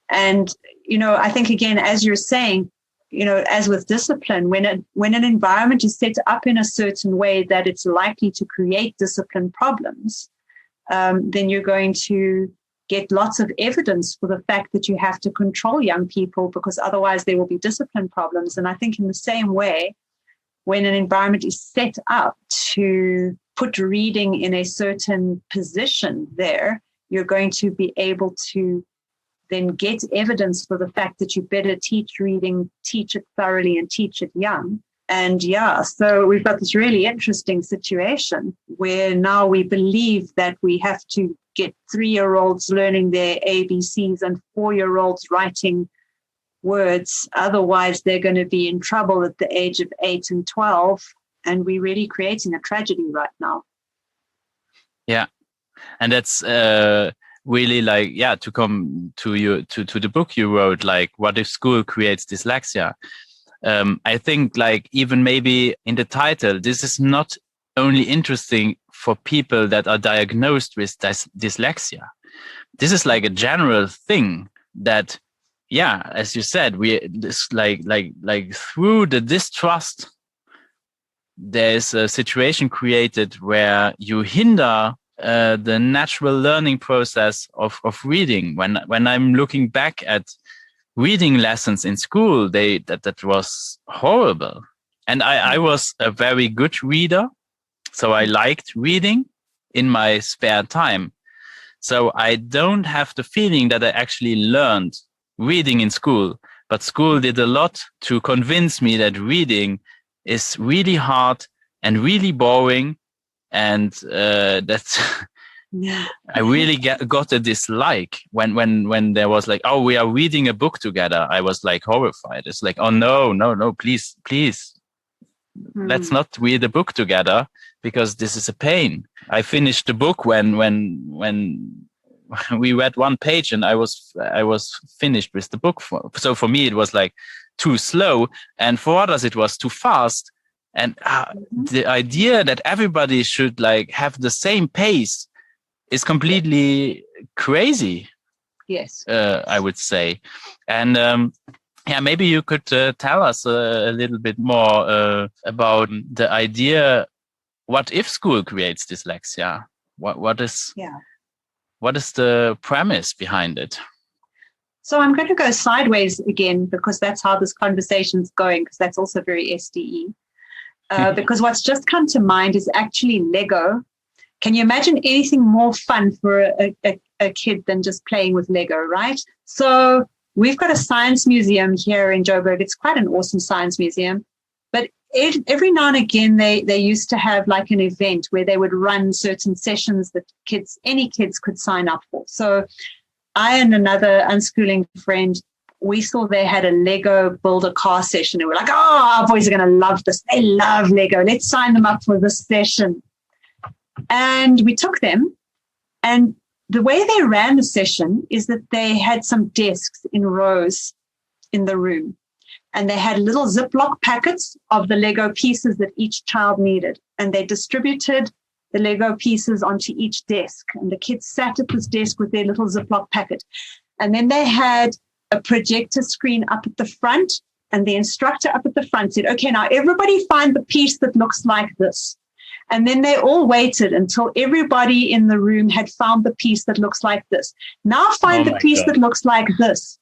S3: And, I think, again, as you're saying, as with discipline, when an environment is set up in a certain way that it's likely to create discipline problems, then you're going to get lots of evidence for the fact that you have to control young people, because otherwise there will be discipline problems. And I think in the same way, when an environment is set up to put reading in a certain position there, you're going to be able to then get evidence for the fact that you better teach reading, teach it thoroughly, and teach it young. And so we've got this really interesting situation where now we believe that we have to get 3-year-olds learning their ABCs and 4-year-olds writing words. Otherwise, they're going to be in trouble at the age of 8 and 12. And we're really creating a tragedy right now.
S2: Yeah. And that's really like, to come to the book you wrote, like, what if school creates dyslexia? I think like even maybe in the title, this is not only interesting for people that are diagnosed with dyslexia. This is like a general thing that, as you said, through the distrust there's a situation created where you hinder the natural learning process of reading. When I'm looking back at reading lessons in school, that was horrible. And I was a very good reader, so I liked reading in my spare time. So I don't have the feeling that I actually learned reading in school, but school did a lot to convince me that reading is really hard and really boring, and that's I really got a dislike when there was like, oh, we are reading a book together. I was like horrified. It's like, oh no, please, let's not read a book together because this is a pain. I finished the book when we read one page and I was finished with the book. So for me, it was like too slow, and for others, it was too fast. And the idea that everybody should like have the same pace is completely crazy.
S3: Yes,
S2: I would say. And maybe you could tell us a little bit more about the idea. What if school creates dyslexia? What is the premise behind it?
S3: So I'm going to go sideways again because that's how this conversation's going, because that's also very SDE. Because what's just come to mind is actually Lego. Can you imagine anything more fun for a kid than just playing with Lego, right? So we've got a science museum here in Joburg. It's quite an awesome science museum. But every now and again, they used to have like an event where they would run certain sessions that any kids could sign up for. So I and another unschooling friend, we saw they had a Lego build a car session. And we're like, oh, our boys are going to love this. They love Lego. Let's sign them up for this session. And we took them. And the way they ran the session is that they had some desks in rows in the room. And they had little Ziploc packets of the Lego pieces that each child needed. And they distributed the Lego pieces onto each desk. And the kids sat at this desk with their little Ziploc packet. And then they had a projector screen up at the front, and the instructor up at the front said, okay, now everybody find the piece that looks like this. And then they all waited until everybody in the room had found the piece that looks like this. Now find the piece that looks like this.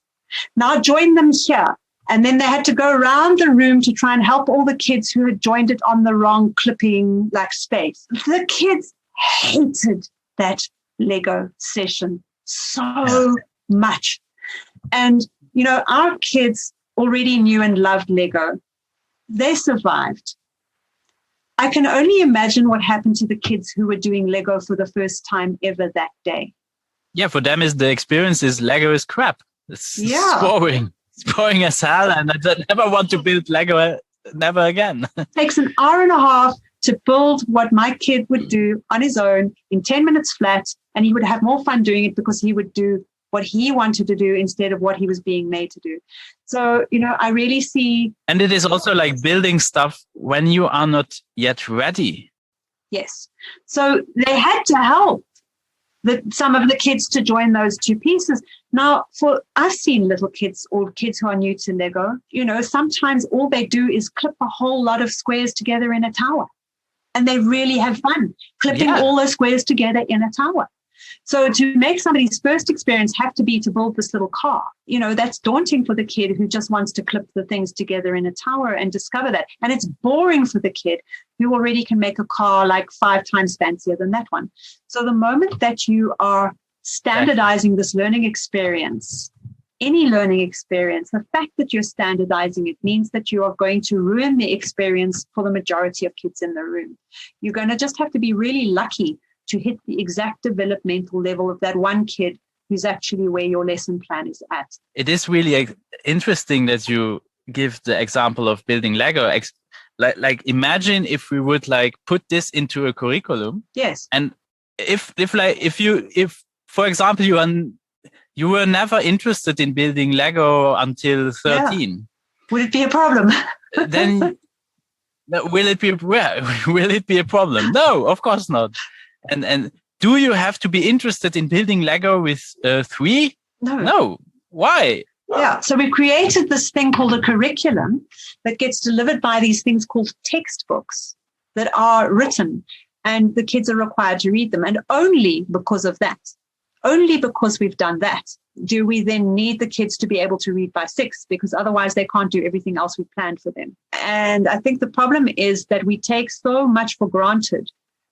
S3: Now join them here. And then they had to go around the room to try and help all the kids who had joined it on the wrong clipping like space. The kids hated that Lego session so much. And, you know, our kids already knew and loved Lego. They survived. I can only imagine what happened to the kids who were doing Lego for the first time ever that day.
S2: Yeah, for them the experience is Lego is crap. It's boring. It's boring as hell, and I never want to build Lego never again. It takes
S3: an hour and a half to build what my kid would do on his own in 10 minutes flat, and he would have more fun doing it because he would do what he wanted to do instead of what he was being made to do. So, you know, I really see...
S2: And it is also like building stuff when you are not yet ready.
S3: Yes. So they had to help some of the kids to join those two pieces. Now, I've seen little kids or kids who are new to Lego, you know, sometimes all they do is clip a whole lot of squares together in a tower. And they really have fun clipping all those squares together in a tower. So to make somebody's first experience have to be to build this little car, you know, that's daunting for the kid who just wants to clip the things together in a tower and discover that. And it's boring for the kid who already can make a car like 5 times fancier than that one. So the moment that you are standardizing this learning experience, any learning experience, the fact that you're standardizing it means that you are going to ruin the experience for the majority of kids in the room. You're going to just have to be really lucky to hit the exact developmental level of that one kid who's actually where your lesson plan is at.
S2: It is really interesting that you give the example of building Lego. Like imagine if we would like put this into a curriculum.
S3: Yes.
S2: And if for example you were never interested in building Lego until 13.
S3: Yeah. Would it be a problem?
S2: Then will it be a problem? No, of course not. And do you have to be interested in building Lego with 3? No. Why?
S3: Yeah. So we created this thing called a curriculum that gets delivered by these things called textbooks. that are written, and the kids are required to read them. And only because of that, only because we've done that, do we then need the kids to be able to read by 6, because otherwise they can't do everything else we planned for them. And I think the problem is that we take so much for granted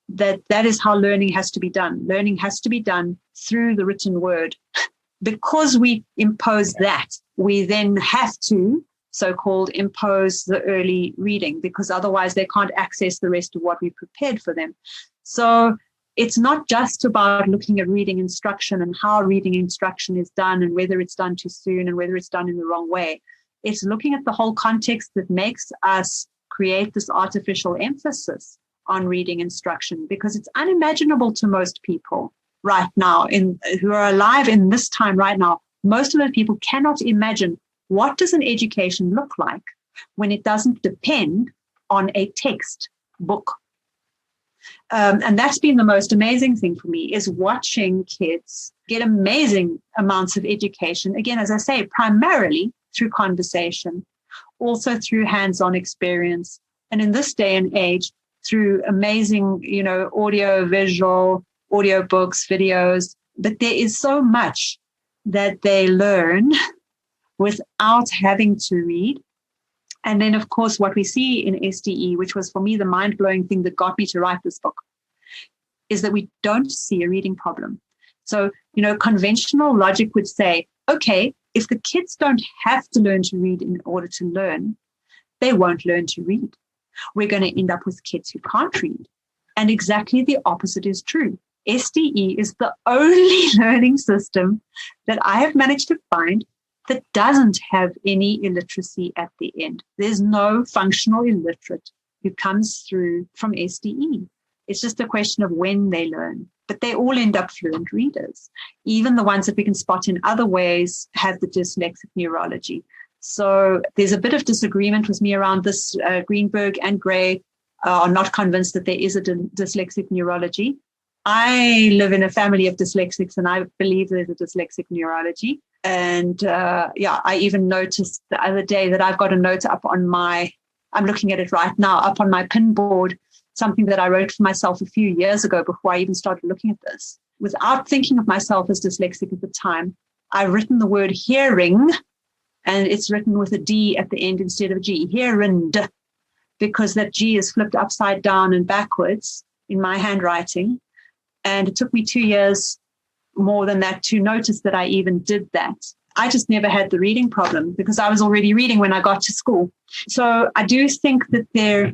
S3: that is how learning has to be done. Learning has to be done through the written word. Because we impose that, we then have to so-called impose the early reading, because otherwise they can't access the rest of what we prepared for them. So it's not just about looking at reading instruction and how reading instruction is done and whether it's done too soon and whether it's done in the wrong way. It's looking at the whole context that makes us create this artificial emphasis on reading instruction, because it's unimaginable to most people right now who are alive in this time right now. Most of the people cannot imagine what does an education look like when it doesn't depend on a text book. And that's been the most amazing thing for me, is watching kids get amazing amounts of education. Again, as I say, primarily through conversation, also through hands-on experience. And in this day and age, through amazing, audio, visual, audio books, videos. But there is so much that they learn without having to read. And then, of course, what we see in SDE, which was for me the mind-blowing thing that got me to write this book, is that we don't see a reading problem. So, conventional logic would say, okay, if the kids don't have to learn to read in order to learn, they won't learn to read. We're going to end up with kids who can't read. And exactly the opposite is true. SDE is the only learning system that I have managed to find that doesn't have any illiteracy at the end. There's no functional illiterate who comes through from SDE. It's just a question of when they learn. But they all end up fluent readers. Even the ones that we can spot in other ways have the dyslexic neurology. So there's a bit of disagreement with me around this. Greenberg and Gray are not convinced that there is a dyslexic neurology. I live in a family of dyslexics, and I believe there's a dyslexic neurology. And I even noticed the other day that I've got a note up on I'm looking at it right now, up on my pin board, something that I wrote for myself a few years ago before I even started looking at this. Without thinking of myself as dyslexic at the time, I've written the word hearing, and it's written with a D at the end instead of G, hearing, because that G is flipped upside down and backwards in my handwriting. And it took me 2 years more than that to notice that I even did that. I just never had the reading problem because I was already reading when I got to school. So I do think that there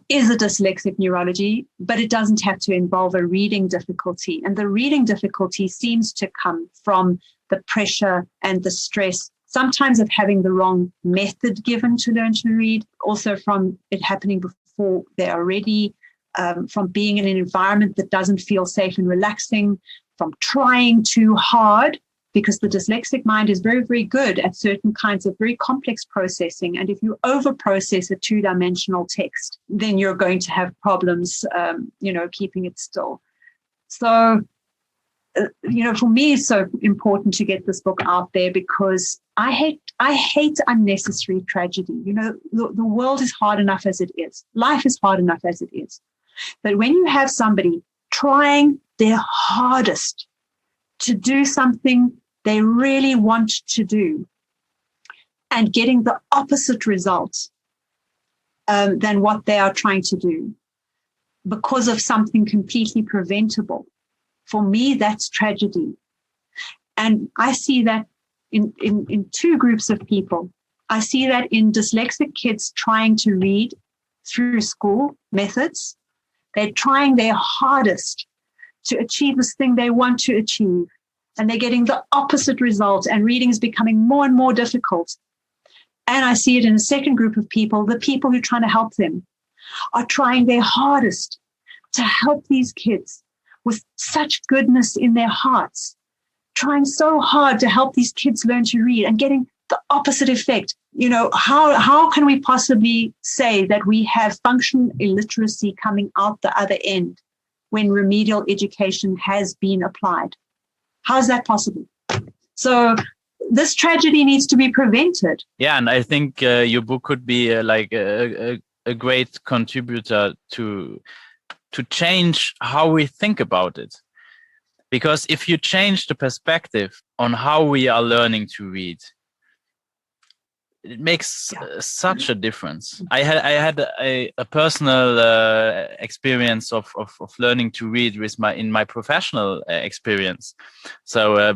S3: is a dyslexic neurology, but it doesn't have to involve a reading difficulty. And the reading difficulty seems to come from the pressure and the stress, sometimes of having the wrong method given to learn to read, also from it happening before they are ready, from being in an environment that doesn't feel safe and relaxing, from trying too hard, because the dyslexic mind is very, very good at certain kinds of very complex processing. And if you over-process a two-dimensional text, then you're going to have problems, keeping it still. So, for me, it's so important to get this book out there because I hate unnecessary tragedy. The world is hard enough as it is. Life is hard enough as it is. But when you have somebody trying their hardest to do something they really want to do and getting the opposite result than what they are trying to do because of something completely preventable, for me, that's tragedy. And I see that in two groups of people. I see that in dyslexic kids trying to read through school methods. They're trying their hardest to achieve this thing they want to achieve, and they're getting the opposite result, and reading is becoming more and more difficult. And I see it in a second group of people, the people who are trying to help them are trying their hardest to help these kids with such goodness in their hearts, trying so hard to help these kids learn to read and getting the opposite effect. How can we possibly say that we have functional illiteracy coming out the other end when remedial education has been applied? How is that possible? So this tragedy needs to be prevented.
S2: Yeah, and I think your book could be like a a great contributor to change how we think about it. Because if you change the perspective on how we are learning to read, it makes such a difference. I had a personal experience of learning to read in my professional experience. So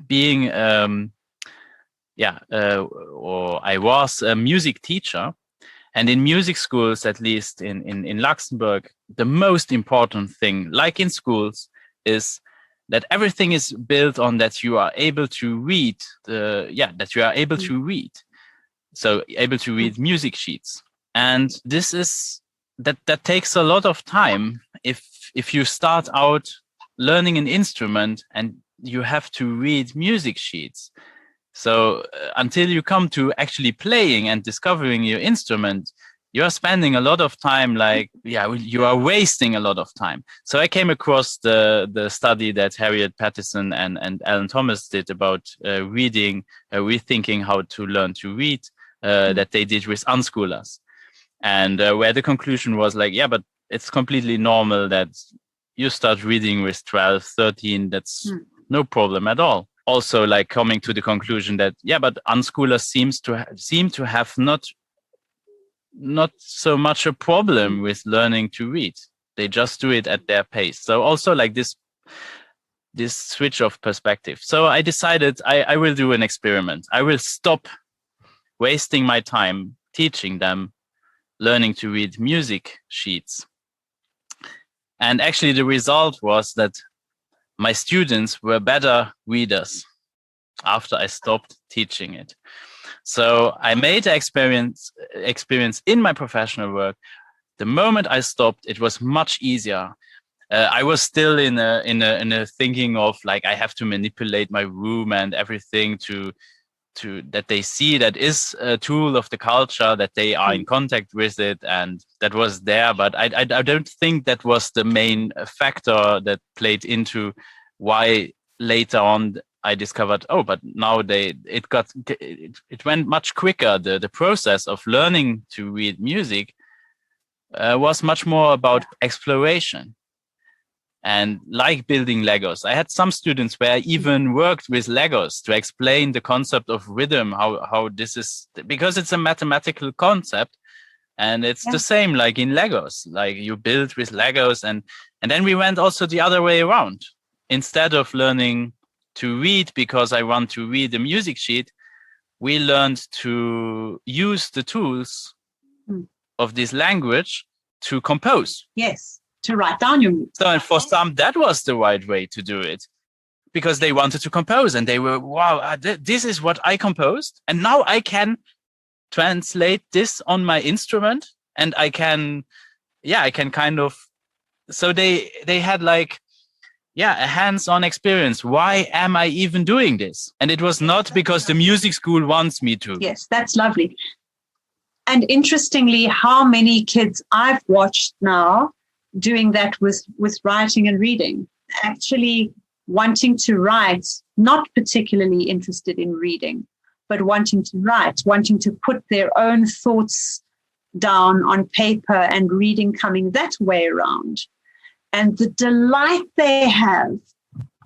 S2: being or I was a music teacher, and in music schools, at least in Luxembourg, the most important thing, like in schools, is that everything is built on that you are able to read So able to read music sheets. And this is that takes a lot of time if you start out learning an instrument and you have to read music sheets. So until you come to actually playing and discovering your instrument, you are spending a lot of time, you are wasting a lot of time. So I came across the study that Harriet Pattison and Alan Thomas did about reading, rethinking how to learn to read, that they did with unschoolers. And where the conclusion was but it's completely normal that you start reading with 12, 13, that's no problem at all. Also, coming to the conclusion that, but unschoolers seem to have not so much a problem with learning to read. They just do it at their pace. So also this switch of perspective. So I decided I will do an experiment. I will stop wasting my time teaching them learning to read music sheets. And actually the result was that my students were better readers after I stopped teaching it. So I made the experience in my professional work. The moment I stopped, it was much easier. I was still in a thinking of I have to manipulate my room and everything to that they see that is a tool of the culture, that they are in contact with it, and that was there. But I don't think that was the main factor that played into why later on I discovered, but now it went much quicker. The process of learning to read music was much more about exploration. And like building Legos, I had some students where I even worked with Legos to explain the concept of rhythm, how this is, because it's a mathematical concept, and it's the same like in Legos, you build with Legos, and then we went also the other way around. Instead of learning to read because I want to read the music sheet, we learned to use the tools of this language to compose.
S3: Yes. To write down your music.
S2: So, and for some, that was the right way to do it, because they wanted to compose and they were, wow, this is what I composed. And now I can translate this on my instrument, and I can kind of, so they had a hands-on experience. Why am I even doing this? And it was not because the music school wants me to.
S3: Yes, that's lovely. And interestingly, how many kids I've watched now doing that with writing and reading, actually wanting to write, not particularly interested in reading, but wanting to write, wanting to put their own thoughts down on paper, and reading coming that way around. And the delight they have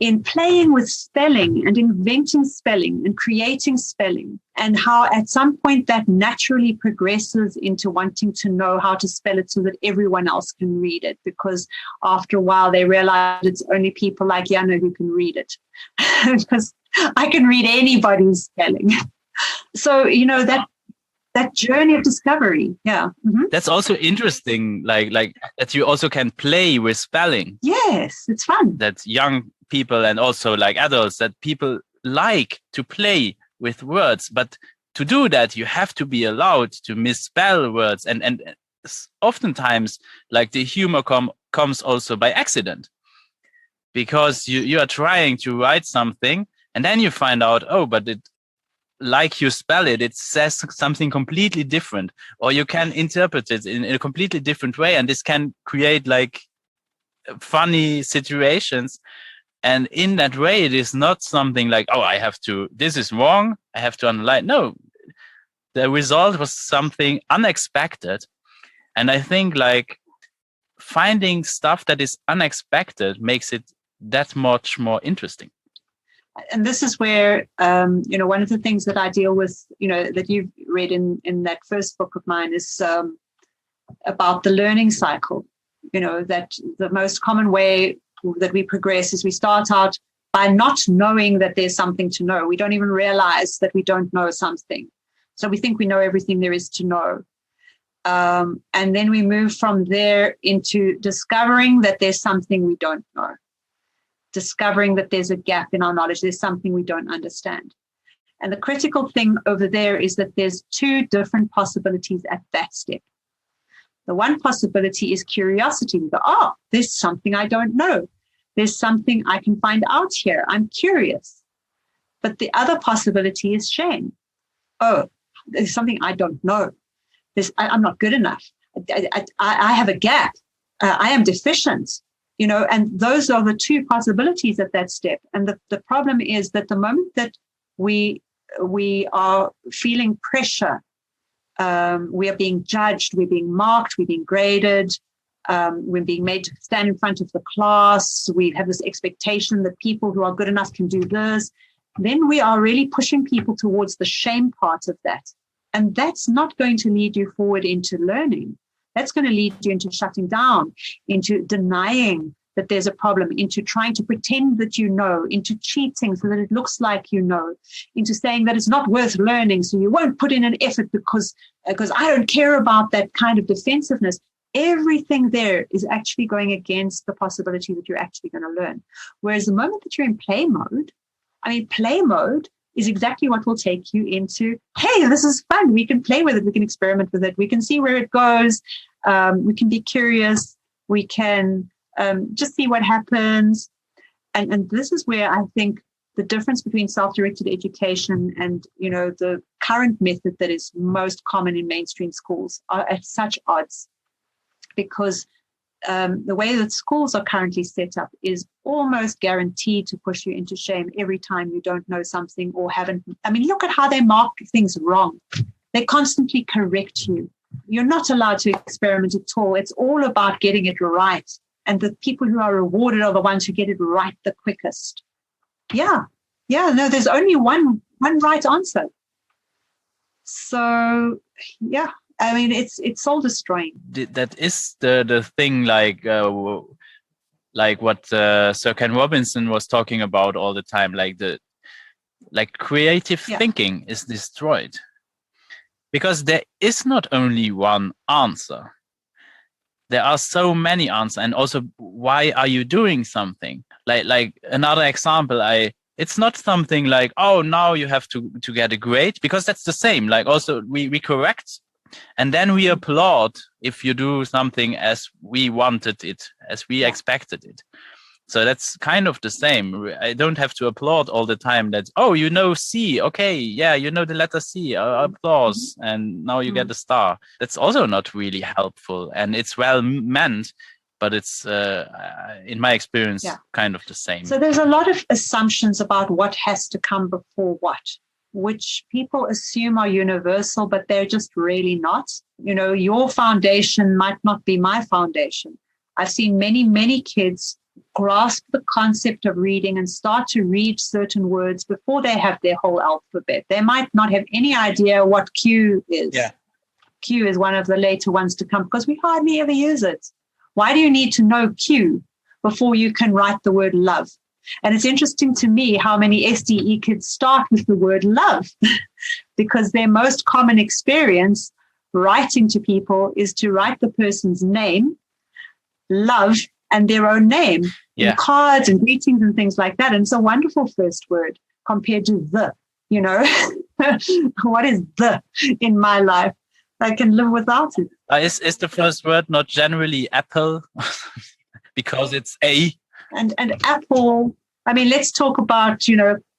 S3: in playing with spelling and inventing spelling and creating spelling, and how at some point that naturally progresses into wanting to know how to spell it so that everyone else can read it, because after a while they realize it's only people like Je'anna who can read it, because I can read anybody's spelling. So, that journey of discovery. Yeah. Mm-hmm.
S2: That's also interesting, like that you also can play with spelling.
S3: Yes, it's fun.
S2: That young people and also adults, that people like to play with words, but to do that, you have to be allowed to misspell words. And oftentimes, the humor comes also by accident, because you are trying to write something and then you find out, but you spell it, it says something completely different, or you can interpret it in a completely different way. And this can create funny situations. And in that way, it is not something this is wrong, I have to underline. No, the result was something unexpected. And I think like finding stuff that is unexpected makes it that much more interesting.
S3: And this is where, one of the things that I deal with, that you've read in that first book of mine is about the learning cycle. That the most common way that we progress is we start out by not knowing that there's something to know. We don't even realize that we don't know something. So we think we know everything there is to know. And then we move from there into discovering that there's something we don't know. Discovering that there's a gap in our knowledge, there's something we don't understand. And the critical thing over there is that there's two different possibilities at that step. The one possibility is curiosity. We go, there's something I don't know. There's something I can find out here. I'm curious. But the other possibility is shame. There's something I don't know. I'm not good enough. I have a gap. I am deficient. And those are the two possibilities at that step. And the problem is that the moment that we are feeling pressure, we are being judged, we're being marked, we're being graded, we're being made to stand in front of the class, we have this expectation that people who are good enough can do this, then we are really pushing people towards the shame part of that. And that's not going to lead you forward into learning. That's going to lead you into shutting down, into denying that there's a problem, into trying to pretend that you know, into cheating so that it looks like you know, into saying that it's not worth learning, so you won't put in an effort because I don't care about that kind of defensiveness. Everything there is actually going against the possibility that you're actually going to learn. Whereas the moment that you're in play mode is exactly what will take you into, hey, this is fun. We can play with it. We can experiment with it. We can see where it goes. We can be curious. We can just see what happens. And this is where I think the difference between self-directed education and, the current method that is most common in mainstream schools are at such odds, because the way that schools are currently set up is almost guaranteed to push you into shame every time you don't know something or haven't. Look at how they mark things wrong. They constantly correct you. You're not allowed to experiment at all. It's all about getting it right. And the people who are rewarded are the ones who get it right the quickest. No, there's only one right answer. So, it's soul destroying.
S2: That is the thing, like what Sir Ken Robinson was talking about all the time, like creative thinking is destroyed. Because there is not only one answer. There are so many answers. And also, why are you doing something? Like another example, it's not something like, now you have to get a grade, because that's the same. Like also we correct and then we applaud if you do something as we wanted it, as we expected it. So that's kind of the same. I don't have to applaud all the time that, C. Okay, yeah, the letter C, applause. And now you get a star. That's also not really helpful. And it's well meant, but it's, in my experience, kind of the same.
S3: So there's a lot of assumptions about what has to come before what, which people assume are universal, but they're just really not. Your foundation might not be my foundation. I've seen many, many kids grasp the concept of reading and start to read certain words before they have their whole alphabet. They might not have any idea what Q is. Yeah. Q is one of the later ones to come because we hardly ever use it. Why do you need to know Q before you can write the word love? And it's interesting to me how many SDE kids start with the word love because their most common experience writing to people is to write the person's name, love, and their own name in cards and greetings and things like that. And it's a wonderful first word compared to the, what is the in my life? I can live without it.
S2: Is the first word not generally apple because it's A?
S3: And apple, let's talk about,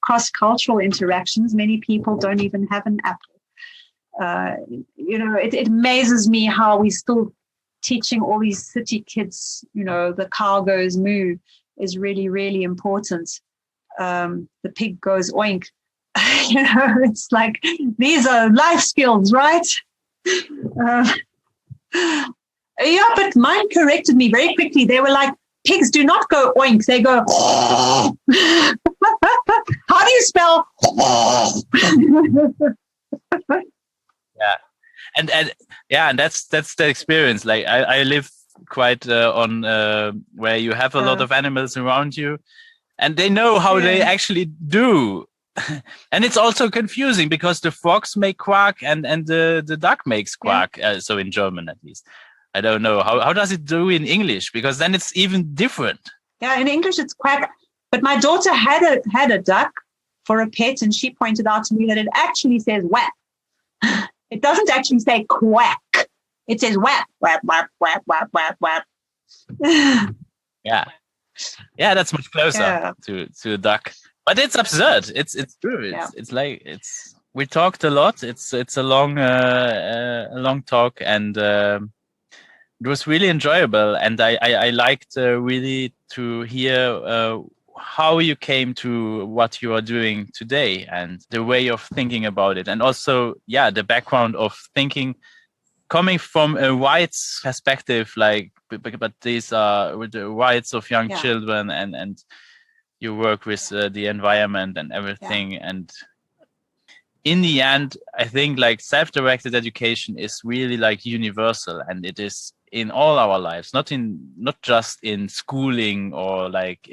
S3: cross-cultural interactions. Many people don't even have an apple. It amazes me how we still teaching all these city kids, the cow goes moo is really, really important. The pig goes oink. It's like, these are life skills, right? Yeah, but mine corrected me very quickly. They were like, pigs do not go oink, they go. How do you spell?
S2: Yeah, and that's the experience. Like I live quite on where you have a lot of animals around you, and they know how they actually do. And it's also confusing because the frogs make quack and the duck makes quack. So in German, at least. I don't know. How does it do in English? Because then it's even different.
S3: Yeah, in English it's quack. But my daughter had a duck for a pet, and she pointed out to me that it actually says whap. It doesn't actually say quack. It says whap, whap, whap, whap, whap, whap, whap.
S2: Yeah, that's much closer to a duck. But it's absurd. It's true. It's like we talked a lot. It's a long talk, and it was really enjoyable. And I liked really to hear how you came to what you are doing today and the way of thinking about it, and also the background of thinking coming from a rights perspective, like but these are with the rights of young children, and you work with the environment and everything. And in the end, I think like self-directed education is really like universal, and it is in all our lives, not just in schooling or like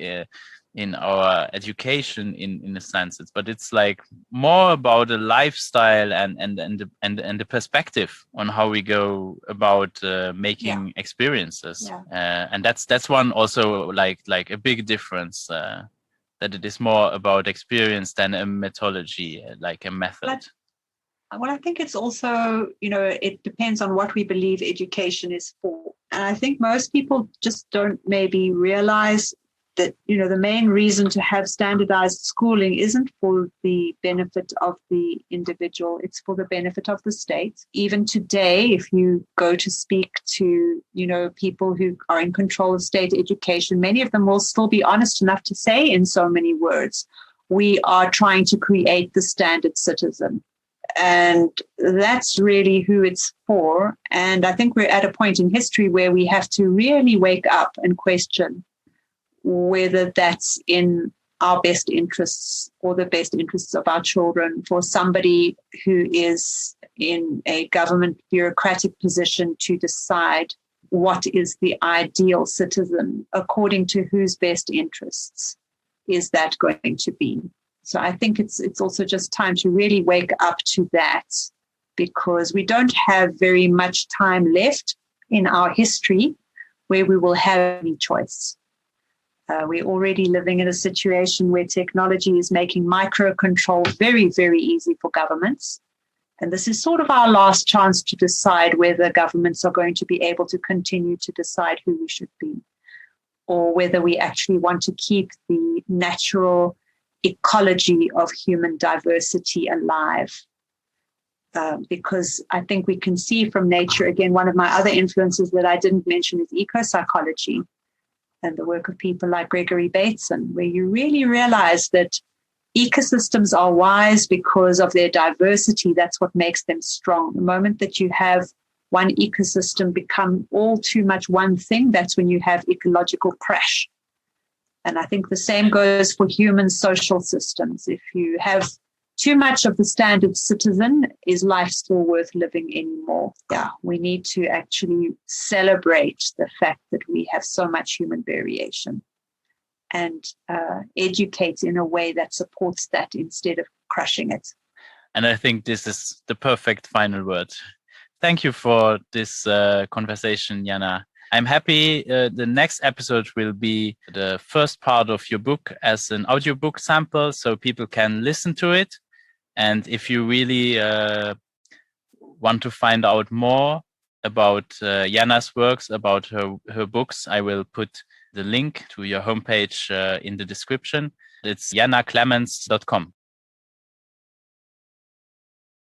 S2: in our education in a sense, but it's like more about a lifestyle and the perspective on how we go about making experiences. And that's one also like a big difference, that it is more about experience than a methodology, like a method.
S3: Well, I think it's also, it depends on what we believe education is for. And I think most people just don't maybe realize that, the main reason to have standardized schooling isn't for the benefit of the individual, it's for the benefit of the state. Even today, if you go to speak to, people who are in control of state education, many of them will still be honest enough to say in so many words, we are trying to create the standard citizen. And that's really who it's for. And I think we're at a point in history where we have to really wake up and question whether that's in our best interests or the best interests of our children for somebody who is in a government bureaucratic position to decide what is the ideal citizen, according to whose best interests is that going to be. So I think it's also just time to really wake up to that, because we don't have very much time left in our history where we will have any choice. We're already living in a situation where technology is making microcontrol very, very easy for governments. And this is sort of our last chance to decide whether governments are going to be able to continue to decide who we should be, or whether we actually want to keep the natural ecology of human diversity alive. Because I think we can see from nature, again, one of my other influences that I didn't mention is ecopsychology and the work of people like Gregory Bateson, where you really realize that ecosystems are wise because of their diversity. That's what makes them strong. The moment that you have one ecosystem become all too much one thing, that's when you have ecological crash. And I think the same goes for human social systems. If you have too much of the standard citizen, is life still worth living anymore? Yeah, we need to actually celebrate the fact that we have so much human variation and educate in a way that supports that instead of crushing it.
S2: And I think this is the perfect final word. Thank you for this conversation, Je'anna. I'm happy the next episode will be the first part of your book as an audiobook sample, so people can listen to it. And if you really want to find out more about Je'anna's works, about her books, I will put the link to your homepage in the description. It's Je'annaClements.com.